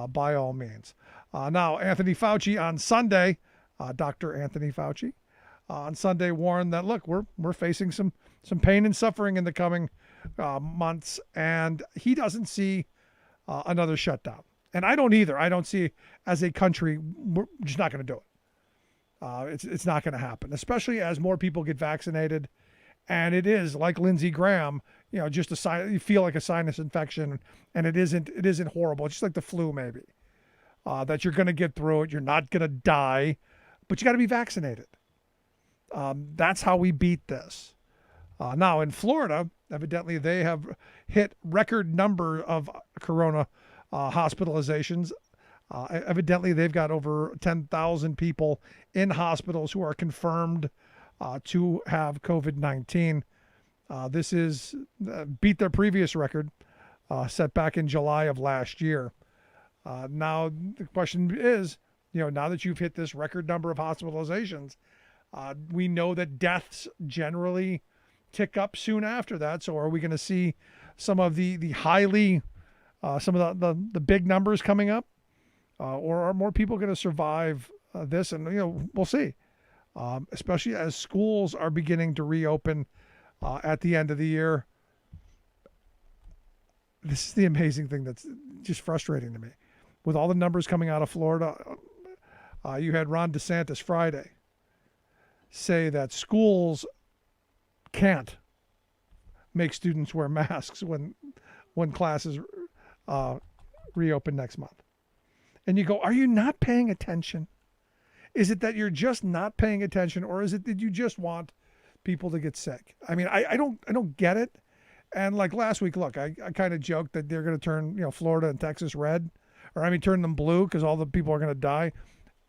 by all means. Now, Anthony Fauci on Sunday, Dr. Anthony Fauci, on Sunday warned that, look, we're facing some pain and suffering in the coming months, and he doesn't see another shutdown. And I don't either. I don't see, as a country, we're just not going to do it. It's not going to happen, especially as more people get vaccinated. And it is like Lindsey Graham, you know, just you feel like a sinus infection, and it isn't horrible. It's just like the flu, maybe, that you're going to get through it. You're not going to die, but you got to be vaccinated. That's how we beat this. Now in Florida, evidently they have hit record number of corona hospitalizations. Evidently they've got over 10,000 people in hospitals who are confirmed to have COVID-19. This is beat their previous record set back in July of last year. Now the question is, you know, now that you've hit this record number of hospitalizations, we know that deaths generally tick up soon after that. So are we going to see some of the highly, some of the big numbers coming up? Or are more people going to survive this? And, we'll see. Especially as schools are beginning to reopen at the end of the year. This is the amazing thing that's just frustrating to me. With all the numbers coming out of Florida, you had Ron DeSantis Friday say that schools can't make students wear masks when classes reopen next month. And you go, are you not paying attention? Is it that you're just not paying attention, or is it that you just want people to get sick? I mean, I don't get it. And like last week, look, I kind of joked that they're going to turn, Florida and Texas red, or turn them blue because all the people are going to die.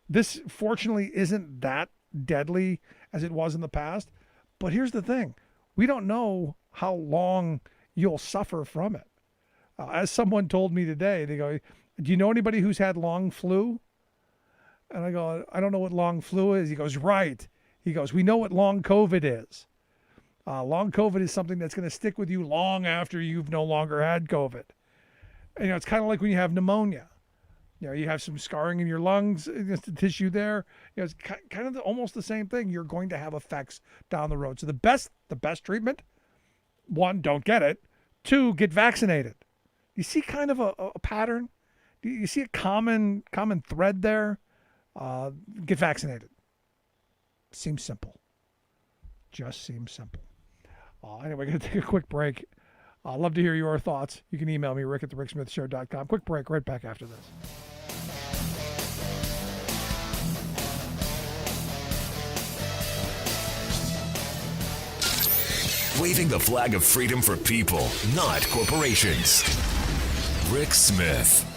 This fortunately isn't that deadly as it was in the past. But here's the thing. We don't know how long you'll suffer from it. As someone told me today, they go, do you know anybody who's had long flu? And I go, I don't know what long flu is. He goes, right. He goes, we know what long COVID is. Long COVID is something that's going to stick with you long after you've no longer had COVID. And, it's kind of like when you have pneumonia. You have some scarring in your lungs, the tissue there. It's kind of almost the same thing. You're going to have effects down the road. So the best treatment, 1, don't get it. 2, get vaccinated. You see kind of a pattern? Do you see a common thread there? Get vaccinated. Seems simple. Just seems simple. Anyway, we're going to take a quick break. I'd love to hear your thoughts. You can email me, rick@thericksmithshow.com. Quick break, right back after this. Waving the flag of freedom for people, not corporations. Rick Smith.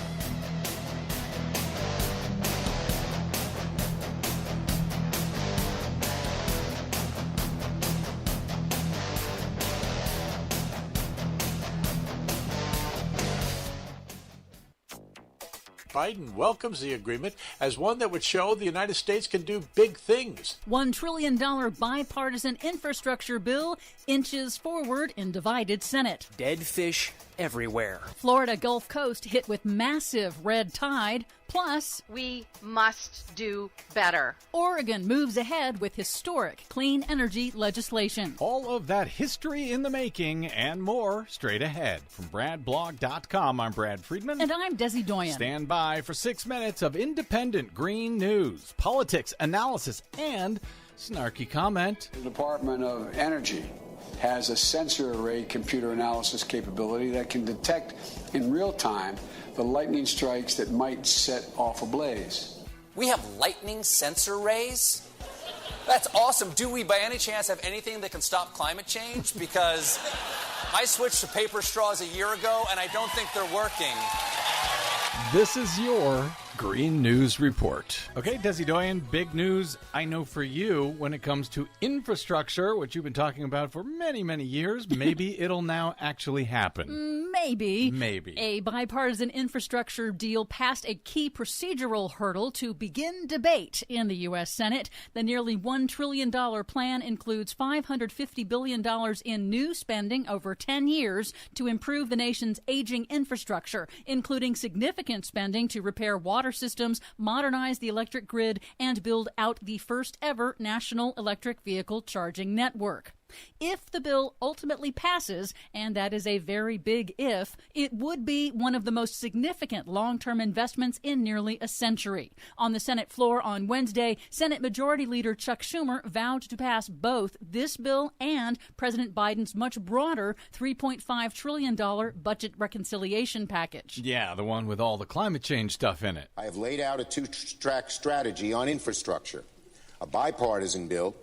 Biden welcomes the agreement as one that would show the United States can do big things. $1 trillion bipartisan infrastructure bill inches forward in divided Senate. Dead fish everywhere. Florida Gulf Coast hit with massive red tide. Plus, we must do better. Oregon moves ahead with historic clean energy legislation. All of that history in the making and more straight ahead. From BradBlog.com, I'm Brad Friedman. And I'm Desi Doyen. Stand by for 6 minutes of independent green news, politics, analysis, and snarky comment. The Department of Energy has a sensor array computer analysis capability that can detect in real time the lightning strikes that might set off a blaze. We have lightning sensor rays? That's awesome. Do we by any chance have anything that can stop climate change? Because I switched to paper straws a year ago and I don't think they're working. This is your Green News Report. Okay, Desi Doyen, big news I know for you when it comes to infrastructure, which you've been talking about for many, many years. Maybe it'll now actually happen. Maybe. Maybe. A bipartisan infrastructure deal passed a key procedural hurdle to begin debate in the U.S. Senate. The nearly $1 trillion plan includes $550 billion in new spending over 10 years to improve the nation's aging infrastructure, including significant spending to repair water systems, modernize the electric grid, and build out the first ever national electric vehicle charging network. If the bill ultimately passes, and that is a very big if, it would be one of the most significant long-term investments in nearly a century. On the Senate floor on Wednesday, Senate Majority Leader Chuck Schumer vowed to pass both this bill and President Biden's much broader $3.5 trillion budget reconciliation package. Yeah, the one with all the climate change stuff in it. I have laid out a two-track strategy on infrastructure, a bipartisan bill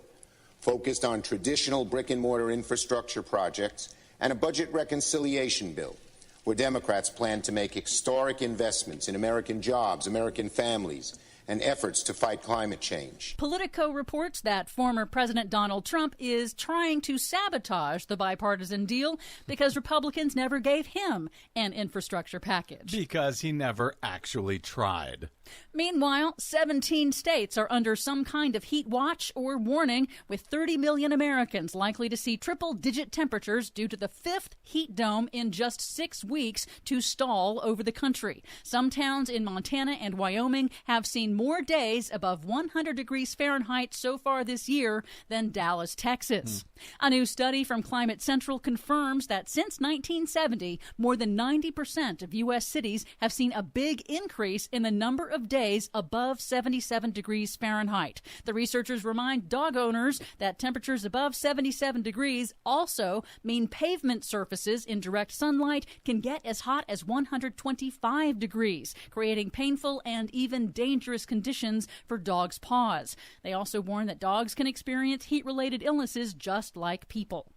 focused on traditional brick-and-mortar infrastructure projects, and a budget reconciliation bill where Democrats plan to make historic investments in American jobs, American families, and efforts to fight climate change. Politico reports that former President Donald Trump is trying to sabotage the bipartisan deal because Republicans never gave him an infrastructure package. Because he never actually tried. Meanwhile, 17 states are under some kind of heat watch or warning, with 30 million Americans likely to see triple-digit temperatures due to the fifth heat dome in just 6 weeks to stall over the country. Some towns in Montana and Wyoming have seen more days above 100 degrees Fahrenheit so far this year than Dallas, Texas. A new study from Climate Central confirms that since 1970, more than 90% of U.S. cities have seen a big increase in the number of days above 77 degrees Fahrenheit. The researchers remind dog owners that temperatures above 77 degrees also mean pavement surfaces in direct sunlight can get as hot as 125 degrees, creating painful and even dangerous conditions for dogs' paws. They also warn that dogs can experience heat-related illnesses just like people.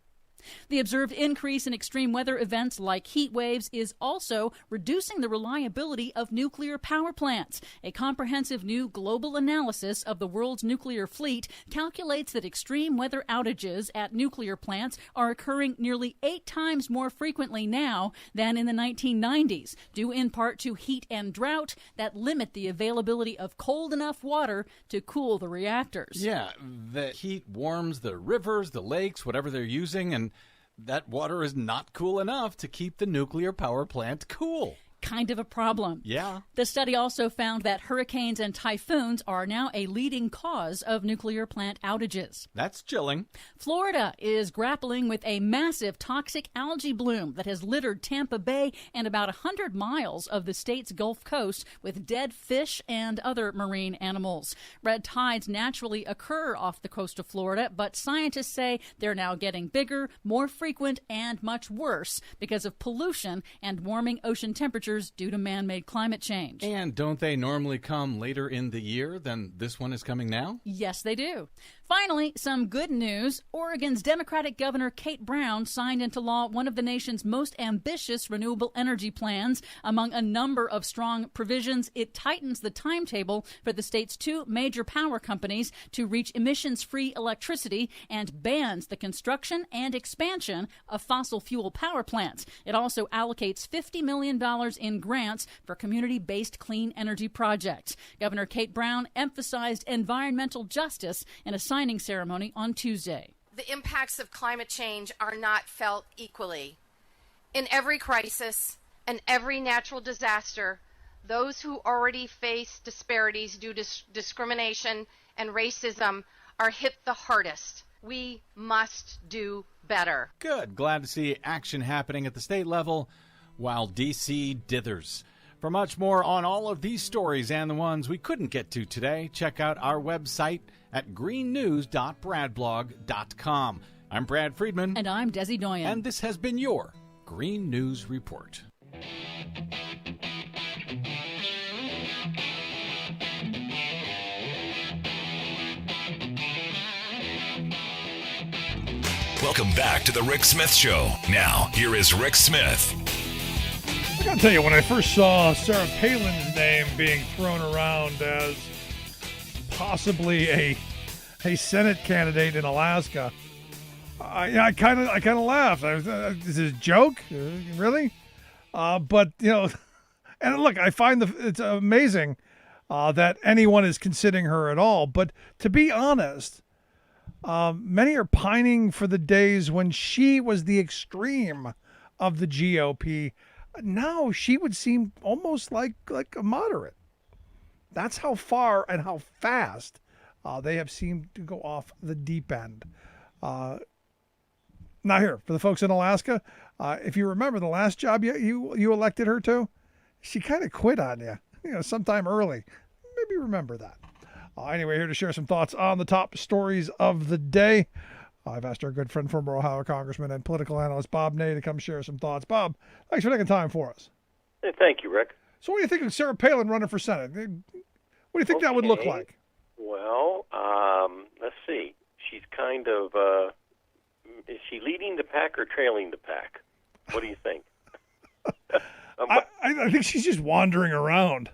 The observed increase in extreme weather events like heat waves is also reducing the reliability of nuclear power plants. A comprehensive new global analysis of the world's nuclear fleet calculates that extreme weather outages at nuclear plants are occurring nearly 8 times more frequently now than in the 1990s, due in part to heat and drought that limit the availability of cold enough water to cool the reactors. Yeah, the heat warms the rivers, the lakes, whatever they're using, and that water is not cool enough to keep the nuclear power plant cool. Kind of a problem. Yeah. The study also found that hurricanes and typhoons are now a leading cause of nuclear plant outages. That's chilling. Florida is grappling with a massive toxic algae bloom that has littered Tampa Bay and about 100 miles of the state's Gulf Coast with dead fish and other marine animals. Red tides naturally occur off the coast of Florida, but scientists say they're now getting bigger, more frequent, and much worse because of pollution and warming ocean temperatures due to man-made climate change. And don't they normally come later in the year than this one is coming now? Yes, they do. Finally, some good news. Oregon's Democratic Governor Kate Brown signed into law one of the nation's most ambitious renewable energy plans. Among a number of strong provisions, it tightens the timetable for the state's 2 major power companies to reach emissions-free electricity and bans the construction and expansion of fossil fuel power plants. It also allocates $50 million in grants for community-based clean energy projects. Governor Kate Brown emphasized environmental justice in a signing ceremony on Tuesday. The impacts of climate change are not felt equally. In every crisis and every natural disaster, those who already face disparities due to discrimination and racism are hit the hardest. We must do better. Good. Glad to see action happening at the state level while D.C. dithers. For much more on all of these stories and the ones we couldn't get to today, check out our website at greennews.bradblog.com. I'm Brad Friedman. And I'm Desi Doyen. And this has been your Green News Report. Welcome back to the Rick Smith Show. Now, here is Rick Smith. I gotta tell you, when I first saw Sarah Palin's name being thrown around as possibly a Senate candidate in Alaska, I kind of laughed. Is this a joke? Really? But you know, and look, I find it's amazing that anyone is considering her at all. But to be honest, many are pining for the days when she was the extreme of the GOP. Now she would seem almost like a moderate. That's how far and how fast they have seemed to go off the deep end. Now here, for the folks in Alaska, if you remember the last job you elected her to, she kind of quit on you, sometime early. Maybe remember that. Anyway, here to share some thoughts on the top stories of the day. I've asked our good friend, former Ohio Congressman and political analyst Bob Ney to come share some thoughts. Bob, thanks for taking time for us. Hey, thank you, Rick. So what do you think of Sarah Palin running for Senate? What do you think that would look like? Well, let's see. She's kind of, is she leading the pack or trailing the pack? What do you think? I think she's just wandering around.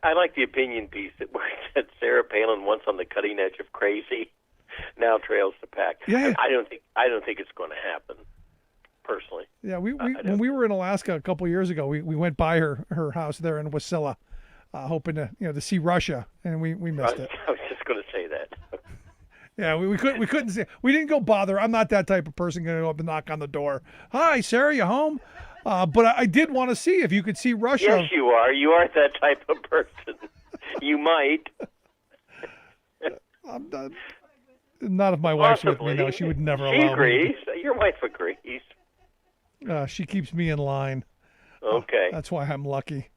I like the opinion piece that where it said Sarah Palin, once on the cutting edge of crazy, now trails the pack. Yeah. I don't think it's going to happen. Personally. Yeah, when we were in Alaska a couple years ago, we went by her house there in Wasilla, hoping to see Russia, and we missed it. I was just going to say that. Yeah, we couldn't see. We didn't go bother. I'm not that type of person going to go up and knock on the door. Hi, Sarah, you home? But I did want to see if you could see Russia. Yes, you are. You are that type of person. You might. I'm not if my wife's with me. No, she would never allow me. She agrees. Your wife agrees. She keeps me in line. Okay. That's why I'm lucky.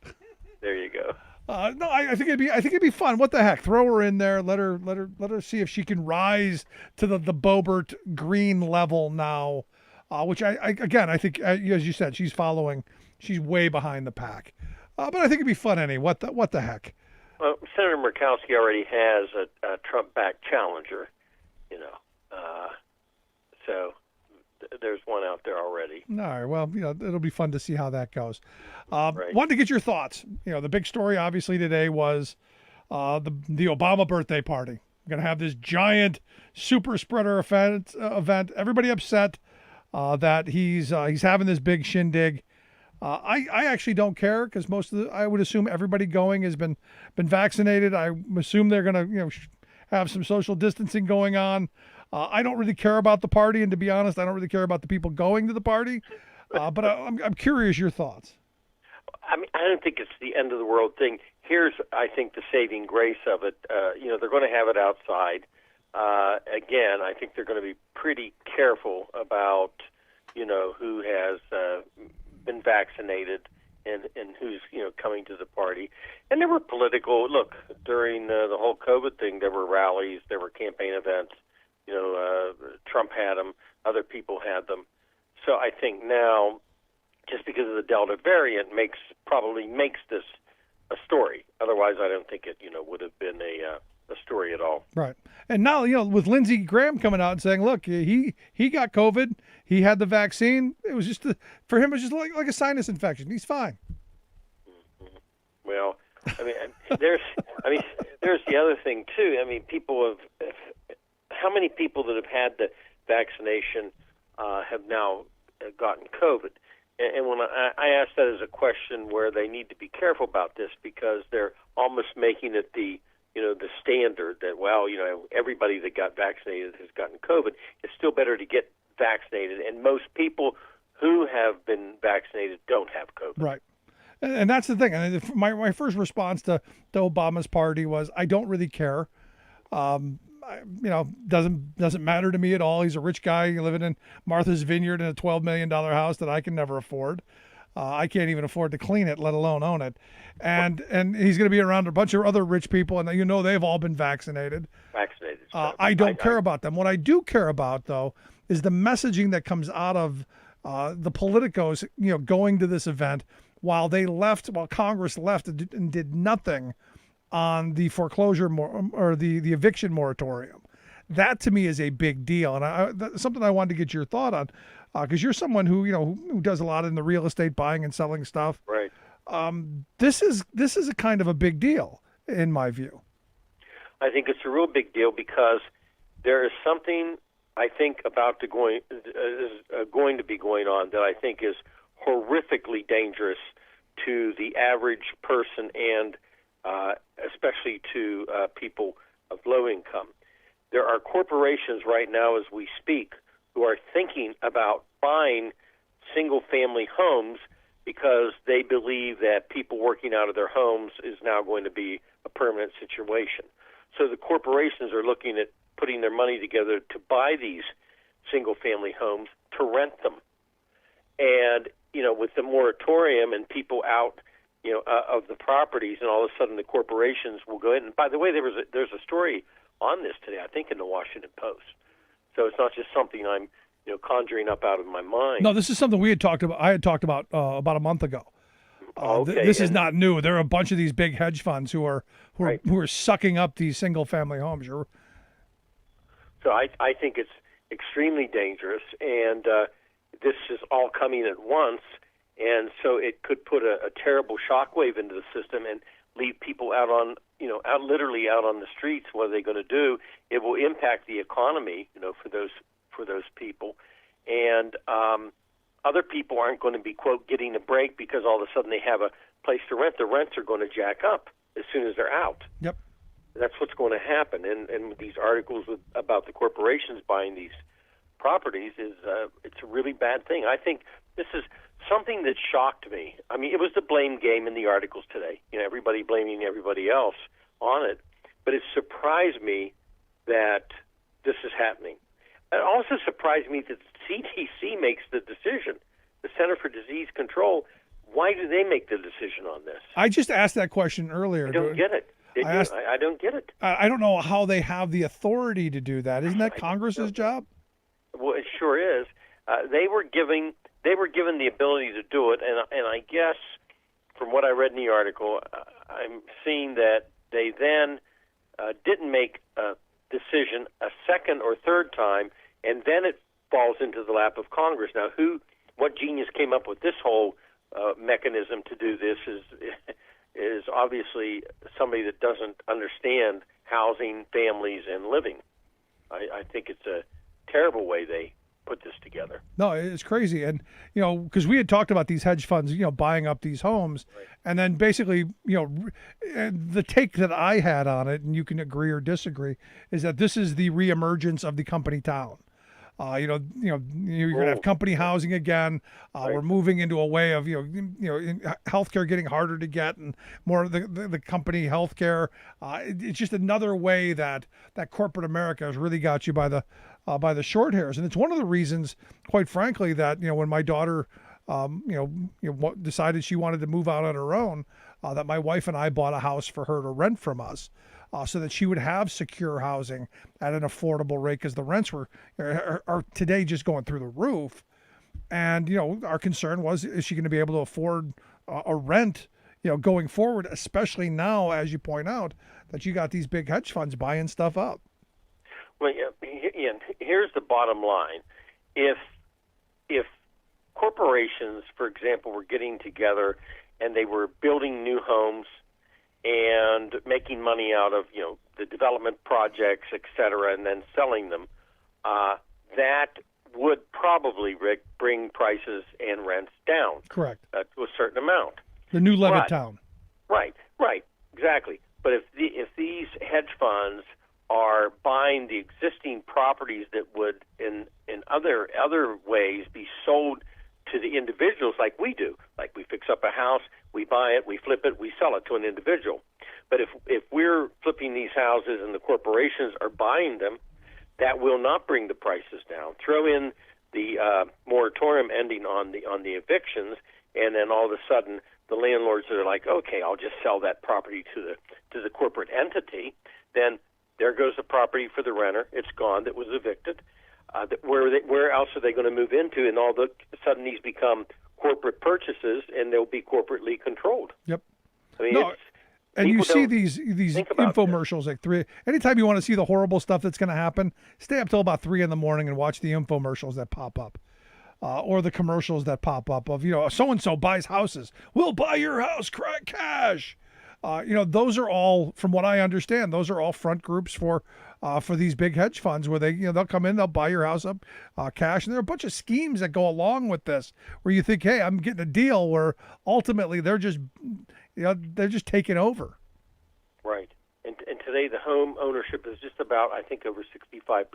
There you go. No, I think it'd be fun. What the heck? Throw her in there. Let her see if she can rise to the Boebert Green level now. Which I think as you said, she's following. She's way behind the pack. But I think it'd be fun anyway. What the heck? Well, Senator Murkowski already has a Trump-backed challenger. So there's one out there already. All right. Well, it'll be fun to see how that goes. Right. Wanted to get your thoughts. The big story obviously today was the Obama birthday party. We're going to have this giant super spreader event. Everybody upset that he's having this big shindig. I actually don't care because I would assume everybody going has been vaccinated. I assume they're going to have some social distancing going on. I don't really care about the party, and to be honest, I don't really care about the people going to the party. But I'm curious your thoughts. I mean, I don't think it's the end of the world thing. Here's, I think, the saving grace of it. They're going to have it outside. Again, I think they're going to be pretty careful about, who has been vaccinated and who's, coming to the party. And there were political, during the whole COVID thing, there were rallies, there were campaign events. Trump had them, other people had them. So I think now, just because of the Delta variant, probably makes this a story. Otherwise, I don't think it, would have been a story at all. Right. And now, with Lindsey Graham coming out and saying, look, he got COVID, he had the vaccine. It was just for him, it was just like a sinus infection. He's fine. Mm-hmm. Well, there's the other thing too. How many people that have had the vaccination have now gotten COVID? And when I ask that as a question where they need to be careful about this because they're almost making it the standard that, everybody that got vaccinated has gotten COVID. It's still better to get vaccinated. And most people who have been vaccinated don't have COVID. Right. And that's the thing. And my first response to Obama's party was, I don't really care. Doesn't matter to me at all. He's a rich guy living in Martha's Vineyard in a $12 million house that I can never afford. I can't even afford to clean it, let alone own it. And he's going to be around a bunch of other rich people, and they've all been vaccinated. I don't care about them. What I do care about, though, is the messaging that comes out of the politicos, going to this event while Congress left and did nothing on the foreclosure or the eviction moratorium. That to me is a big deal, and that's something I wanted to get your thought on, because you're someone who does a lot in the real estate buying and selling stuff. Right. This is a kind of a big deal in my view. I think it's a real big deal because there is something I think about going to be going on that I think is horrifically dangerous to the average person and especially to people of low income. There are corporations right now as we speak who are thinking about buying single-family homes because they believe that people working out of their homes is now going to be a permanent situation. So the corporations are looking at putting their money together to buy these single-family homes to rent them. And, with the moratorium and people out of the properties, and all of a sudden the corporations will go in. And by the way, there's a story on this today, I think, in the Washington Post. So it's not just something I'm conjuring up out of my mind. No, this is something we had talked about. I had talked about a month ago. Okay, this is not new. There are a bunch of these big hedge funds who are sucking up these single family homes. So I think it's extremely dangerous, and this is all coming at once. And so it could put a terrible shockwave into the system. And leave people out on, literally out on the streets. What are they going to do? It will impact the economy, for those people, and other people aren't going to be, quote, getting a break because all of a sudden they have a place to rent. The rents are going to jack up as soon as they're out. Yep. That's what's going to happen. And with these articles about the corporations buying these properties it's a really bad thing. I think this is something that shocked me. I mean, it was the blame game in the articles today. Everybody blaming everybody else on it. But it surprised me that this is happening. It also surprised me that the CDC makes the decision. The Center for Disease Control, why do they make the decision on this? I just asked that question earlier. I don't get it. I don't get it. I don't know how they have the authority to do that. Isn't that Congress's job? Well, it sure is. They were given the ability to do it, and I guess from what I read in the article, I'm seeing that they then didn't make a decision a second or third time, and then it falls into the lap of Congress. Now, what genius came up with this whole mechanism to do this is obviously somebody that doesn't understand housing, families, and living. I think it's a terrible way they put this together. No, it's crazy. And, because we had talked about these hedge funds, buying up these homes. Right. And then basically, the take that I had on it, and you can agree or disagree, is that this is the reemergence of the company town. You're going to have company housing again. Right. We're moving into a way of, healthcare getting harder to get and more of the company healthcare. It's just another way that corporate America has really got you by the short hairs. And it's one of the reasons, quite frankly, that, when my daughter, decided she wanted to move out on her own, that my wife and I bought a house for her to rent from us. So that she would have secure housing at an affordable rate, because the rents are today just going through the roof. And, our concern was, is she going to be able to afford a rent, going forward, especially now, as you point out, that you got these big hedge funds buying stuff up. Well, Ian, here's the bottom line. If corporations, for example, were getting together and they were building new homes and making money out of, the development projects, et cetera, and then selling them, that would probably, Rick, bring prices and rents down. Correct. To a certain amount. The new Levittown. Right, exactly. But if these hedge funds are buying the existing properties that would, in other ways, be sold to the individuals like we do, like we fix up a house, we buy it, we flip it, we sell it to an individual. But if we're flipping these houses and the corporations are buying them, that will not bring the prices down. Throw in the moratorium ending on the evictions, and then all of a sudden the landlords are like, okay, I'll just sell that property to the corporate entity. Then there goes the property for the renter. It's gone that was evicted. Where else are they going to move into? And all of a sudden these become corporate purchases, and they'll be corporately controlled. Yep. I mean, and you see these infomercials like 3. Anytime you want to see the horrible stuff that's going to happen, stay up till about 3 a.m. and watch the infomercials that pop up, or the commercials that pop up of so and so buys houses. We'll buy your house, cash. Those are all, from what I understand, those are all front groups for these big hedge funds, where they'll come in, they'll buy your house up, cash, and there are a bunch of schemes that go along with this, where you think, hey, I'm getting a deal, where ultimately they're just taking over. Right, and today the home ownership is just about, I think, over 65%,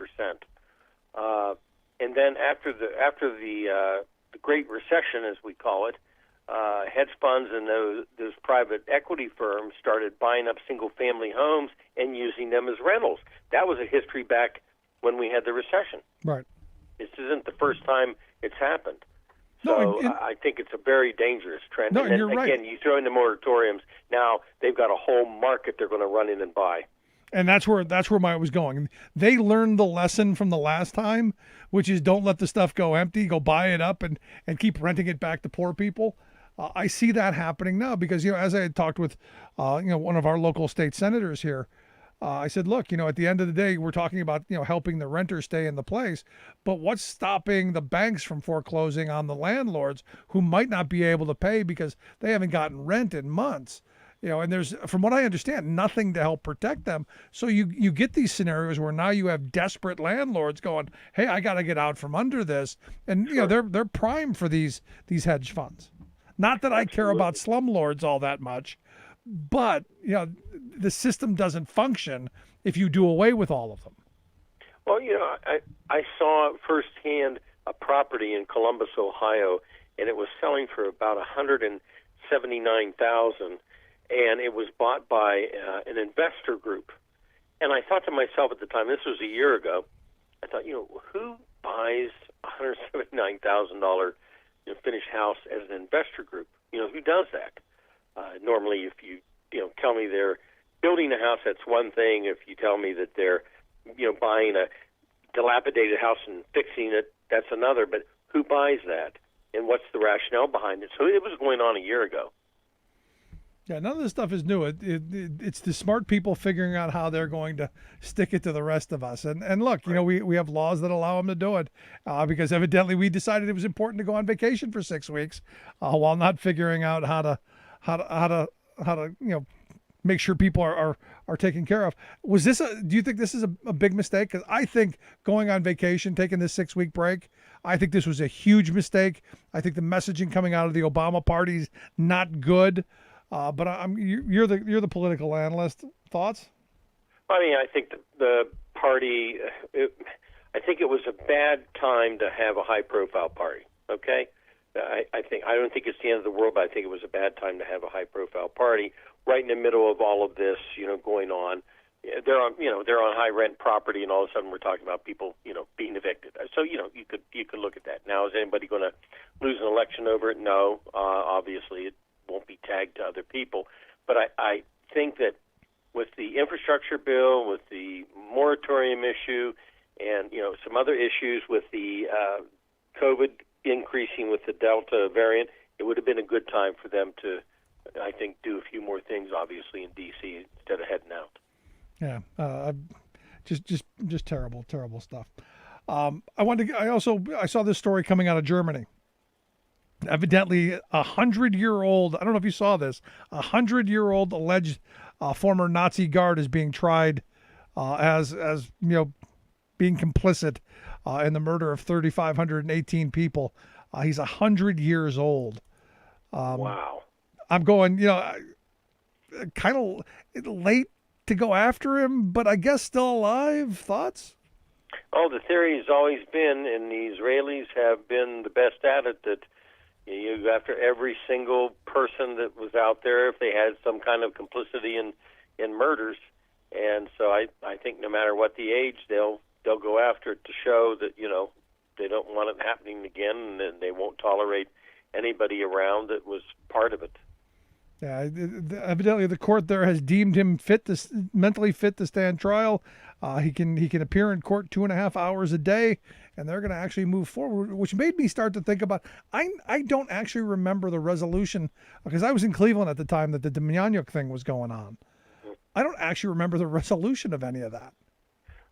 and then after the Great Recession, as we call it. Hedge funds and those private equity firms started buying up single-family homes and using them as rentals. That was a history back when we had the recession. Right. This isn't the first time it's happened. So I think it's a very dangerous trend. No, and then, you're right. Again, you throw in the moratoriums, now they've got a whole market they're going to run in and buy. And that's where I was going. They learned the lesson from the last time, which is don't let the stuff go empty. Go buy it up and keep renting it back to poor people. I see that happening now because, as I had talked with, one of our local state senators here, I said, look, at the end of the day, we're talking about, helping the renters stay in the place. But what's stopping the banks from foreclosing on the landlords who might not be able to pay because they haven't gotten rent in months? And there's, from what I understand, nothing to help protect them. So you get these scenarios where now you have desperate landlords going, "Hey, I got to get out from under this," and they're prime for these hedge funds. Not that I care about slumlords all that much, but the system doesn't function if you do away with all of them. Well, I saw firsthand a property in Columbus, Ohio, and it was selling for about $179,000. And it was bought by an investor group. And I thought to myself at the time, this was a year ago, I thought, who buys $179,000 finished house as an investor group? Who does that? Normally, if you tell me they're building a house, that's one thing. If you tell me that they're buying a dilapidated house and fixing it, that's another. But who buys that? And what's the rationale behind it? So it was going on a year ago. Yeah, none of this stuff is new. It's the smart people figuring out how they're going to stick it to the rest of us. And look, we have laws that allow them to do it because evidently we decided it was important to go on vacation for 6 weeks while not figuring out how to make sure people are taken care of. Do you think this is a big mistake? Because I think going on vacation, taking this 6 week break, I think this was a huge mistake. I think the messaging coming out of the Obama party is not good. But you're the political analyst. Thoughts? I mean, I think the party. I think it was a bad time to have a high-profile party. Okay, I don't think it's the end of the world, but I think it was a bad time to have a high-profile party right in the middle of all of this, going on. They're on high-rent property, and all of a sudden we're talking about people, being evicted. So you could look at that. Now, is anybody going to lose an election over it? No, obviously it won't be tagged to other people. But I think that with the infrastructure bill, with the moratorium issue, and some other issues with the COVID increasing with the Delta variant, it would have been a good time for them to, I think, do a few more things, obviously, in D.C. instead of heading out. Yeah, just terrible stuff. I saw this story coming out of Germany. Evidently, 100-year-old, I don't know if you saw this, 100-year-old alleged former Nazi guard is being tried as being complicit in the murder of 3,518 people. He's 100 years old. Wow. I'm going, kind of late to go after him, but I guess still alive. Thoughts? Oh, the theory has always been, and the Israelis have been the best at it, that you go after every single person that was out there if they had some kind of complicity in murders. And so I think no matter what the age, they'll go after it to show that, they don't want it happening again, and they won't tolerate anybody around that was part of it. Yeah, evidently the court there has deemed him mentally fit to stand trial. He can appear in court 2.5 hours a day, and they're going to actually move forward, which made me start to think about. I don't actually remember the resolution because I was in Cleveland at the time that the Demjanjuk thing was going on. I don't actually remember the resolution of any of that.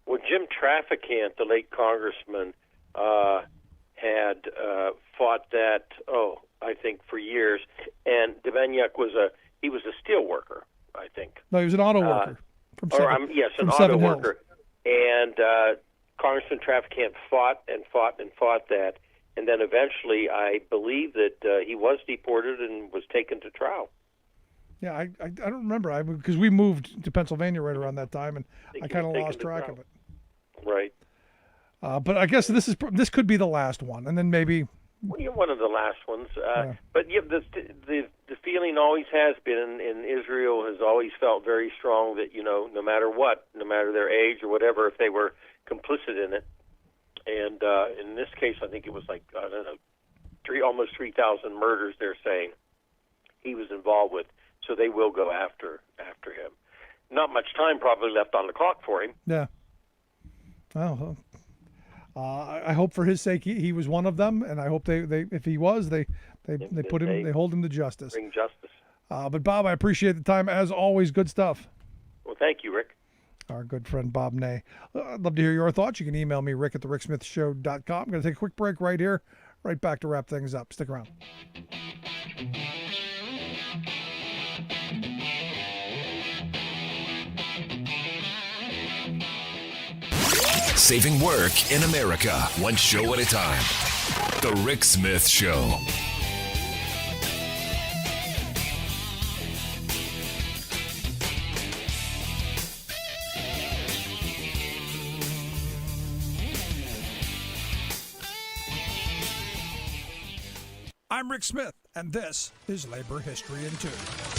Well, Jim Traficant, the late congressman, had fought that. I think for years, and Demjanjuk was a steel worker, I think. No, he was an auto worker. An auto worker. And Congressman Traficant fought that, and then eventually, I believe that he was deported and was taken to trial. Yeah, I don't remember because we moved to Pennsylvania right around that time, and I kind of lost track of it. Right. But I guess this could be the last one, and then maybe. Well, you're one of the last ones. But the feeling always has been, and Israel has always felt very strong that, no matter what, no matter their age or whatever, if they were complicit in it. And in this case, I think it was like, I don't know, almost 3,000 murders they're saying he was involved with. So they will go after him. Not much time probably left on the clock for him. Yeah. Well, I hope for his sake he was one of them, and I hope they if he was they put him, they hold him to justice. Bring justice. But Bob, I appreciate the time as always. Good stuff. Well, thank you, Rick. Our good friend Bob Ney. I'd love to hear your thoughts. You can email me, rick@thericksmithshow.com. I'm going to take a quick break right here. Right back to wrap things up. Stick around. saving work in America, one show at a time. The Rick Smith Show. I'm Rick Smith, and this is Labor History in 2.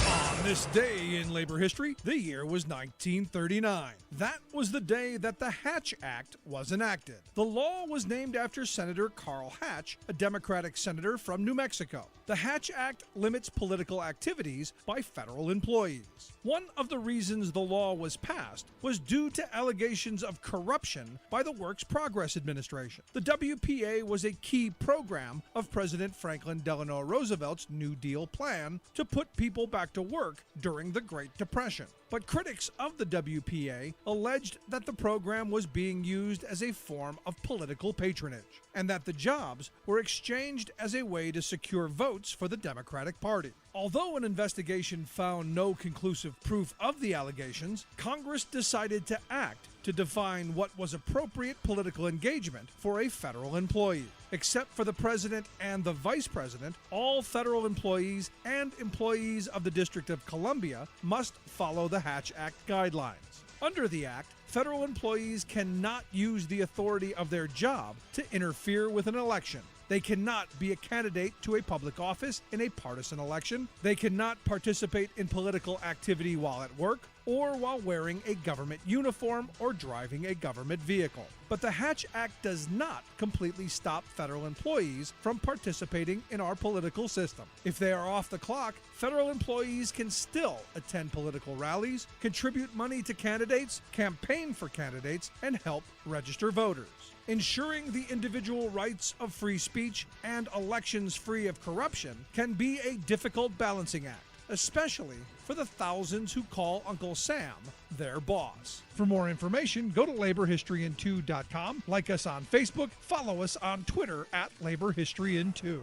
On this day in labor history, the year was 1939. That was the day that the Hatch Act was enacted. The law was named after Senator Carl Hatch, a Democratic senator from New Mexico. The Hatch Act limits political activities by federal employees. One of the reasons the law was passed was due to allegations of corruption by the Works Progress Administration. The WPA was a key program of President Franklin Delano Roosevelt's New Deal plan to put people back to work during the Great Depression. But critics of the WPA alleged that the program was being used as a form of political patronage, and that the jobs were exchanged as a way to secure votes for the Democratic Party. Although an investigation found no conclusive proof of the allegations, Congress decided to act to define what was appropriate political engagement for a federal employee. Except for the president and the vice president, all federal employees and employees of the District of Columbia must follow the Hatch Act guidelines. Under the Act, federal employees cannot use the authority of their job to interfere with an election. They cannot be a candidate to a public office in a partisan election. They cannot participate in political activity while at work or while wearing a government uniform or driving a government vehicle. But the Hatch Act does not completely stop federal employees from participating in our political system. If they are off the clock, federal employees can still attend political rallies, contribute money to candidates, campaign for candidates, and help register voters. Ensuring the individual rights of free speech and elections free of corruption can be a difficult balancing act, especially for the thousands who call Uncle Sam their boss. For more information, go to laborhistoryin2.com, like us on Facebook, follow us on Twitter at laborhistoryin2.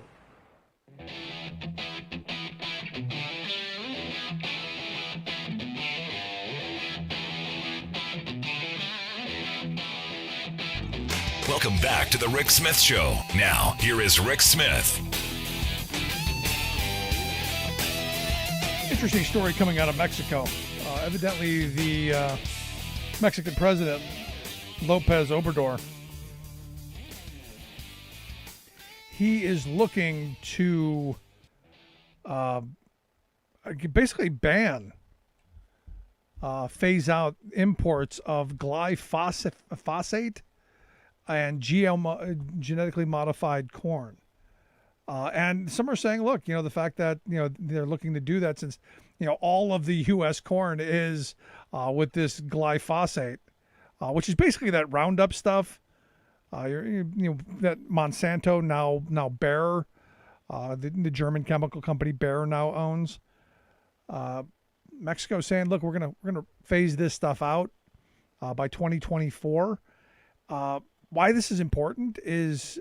Welcome back to the Rick Smith Show. Now, here is Rick Smith. Interesting story coming out of Mexico. Evidently, the Mexican president, Lopez Obrador, he is looking to basically ban, phase out imports of glyphosate and genetically modified corn. And some are saying, look, the fact that, they're looking to do that since, all of the U.S. corn is with this glyphosate, which is basically that Roundup stuff, that Monsanto, now Bayer, the German chemical company Bayer now owns. Mexico saying, look, we're gonna phase this stuff out by 2024. Why this is important is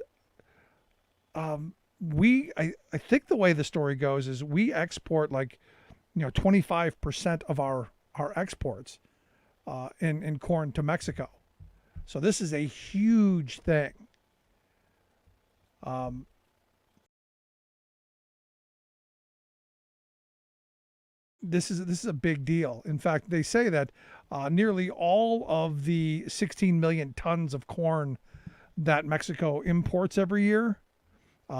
I think the way the story goes is we export 25% of our exports in corn to Mexico. So this is a huge thing. This is a big deal. In fact, they say that nearly all of the 16 million tons of corn that Mexico imports every year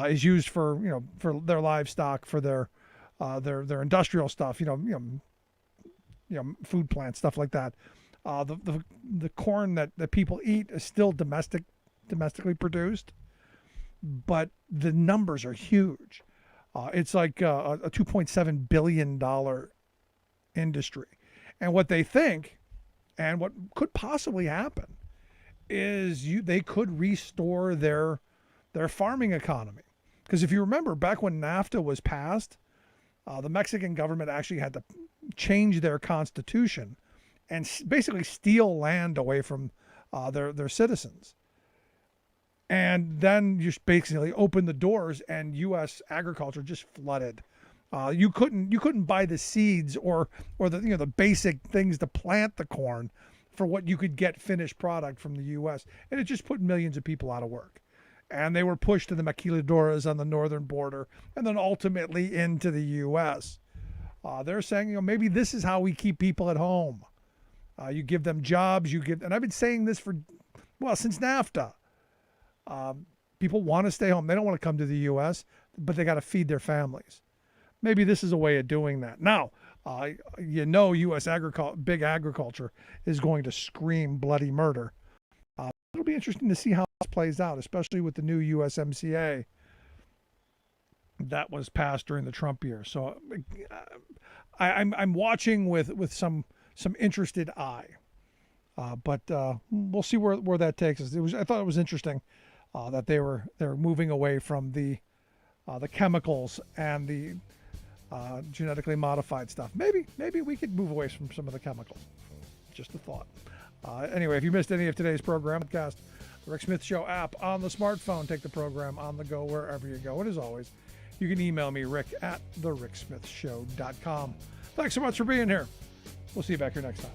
is used for their livestock, for their industrial stuff, food plants, stuff like that. The corn that people eat is still domestically produced, but the numbers are huge. It's like a $2.7 billion industry. And what they think, and what could possibly happen, is they could restore their farming economy. Because if you remember, back when NAFTA was passed, the Mexican government actually had to change their constitution and basically steal land away from their citizens. And then you basically open the doors, and U.S. agriculture just flooded. You couldn't buy the seeds or the basic things to plant the corn for what you could get finished product from the U.S. And it just put millions of people out of work. And they were pushed to the maquiladoras on the northern border and then ultimately into the U.S. They're saying, maybe this is how we keep people at home. You give them jobs, and I've been saying this since NAFTA. People want to stay home. They don't want to come to the U.S., but they got to feed their families. Maybe this is a way of doing that. Now, U.S. big agriculture is going to scream bloody murder. It'll be interesting to see how this plays out, especially with the new USMCA that was passed during the Trump years. So I'm watching with some interested eye, but we'll see where that takes us. I thought it was interesting that they're moving away from the chemicals and the genetically modified stuff. Maybe we could move away from some of the chemicals. Just a thought. Anyway, if you missed any of today's program, podcast the Rick Smith Show app on the smartphone. Take the program on the go wherever you go. And as always, you can email me, rick@thericksmithshow.com. Thanks so much for being here. We'll see you back here next time.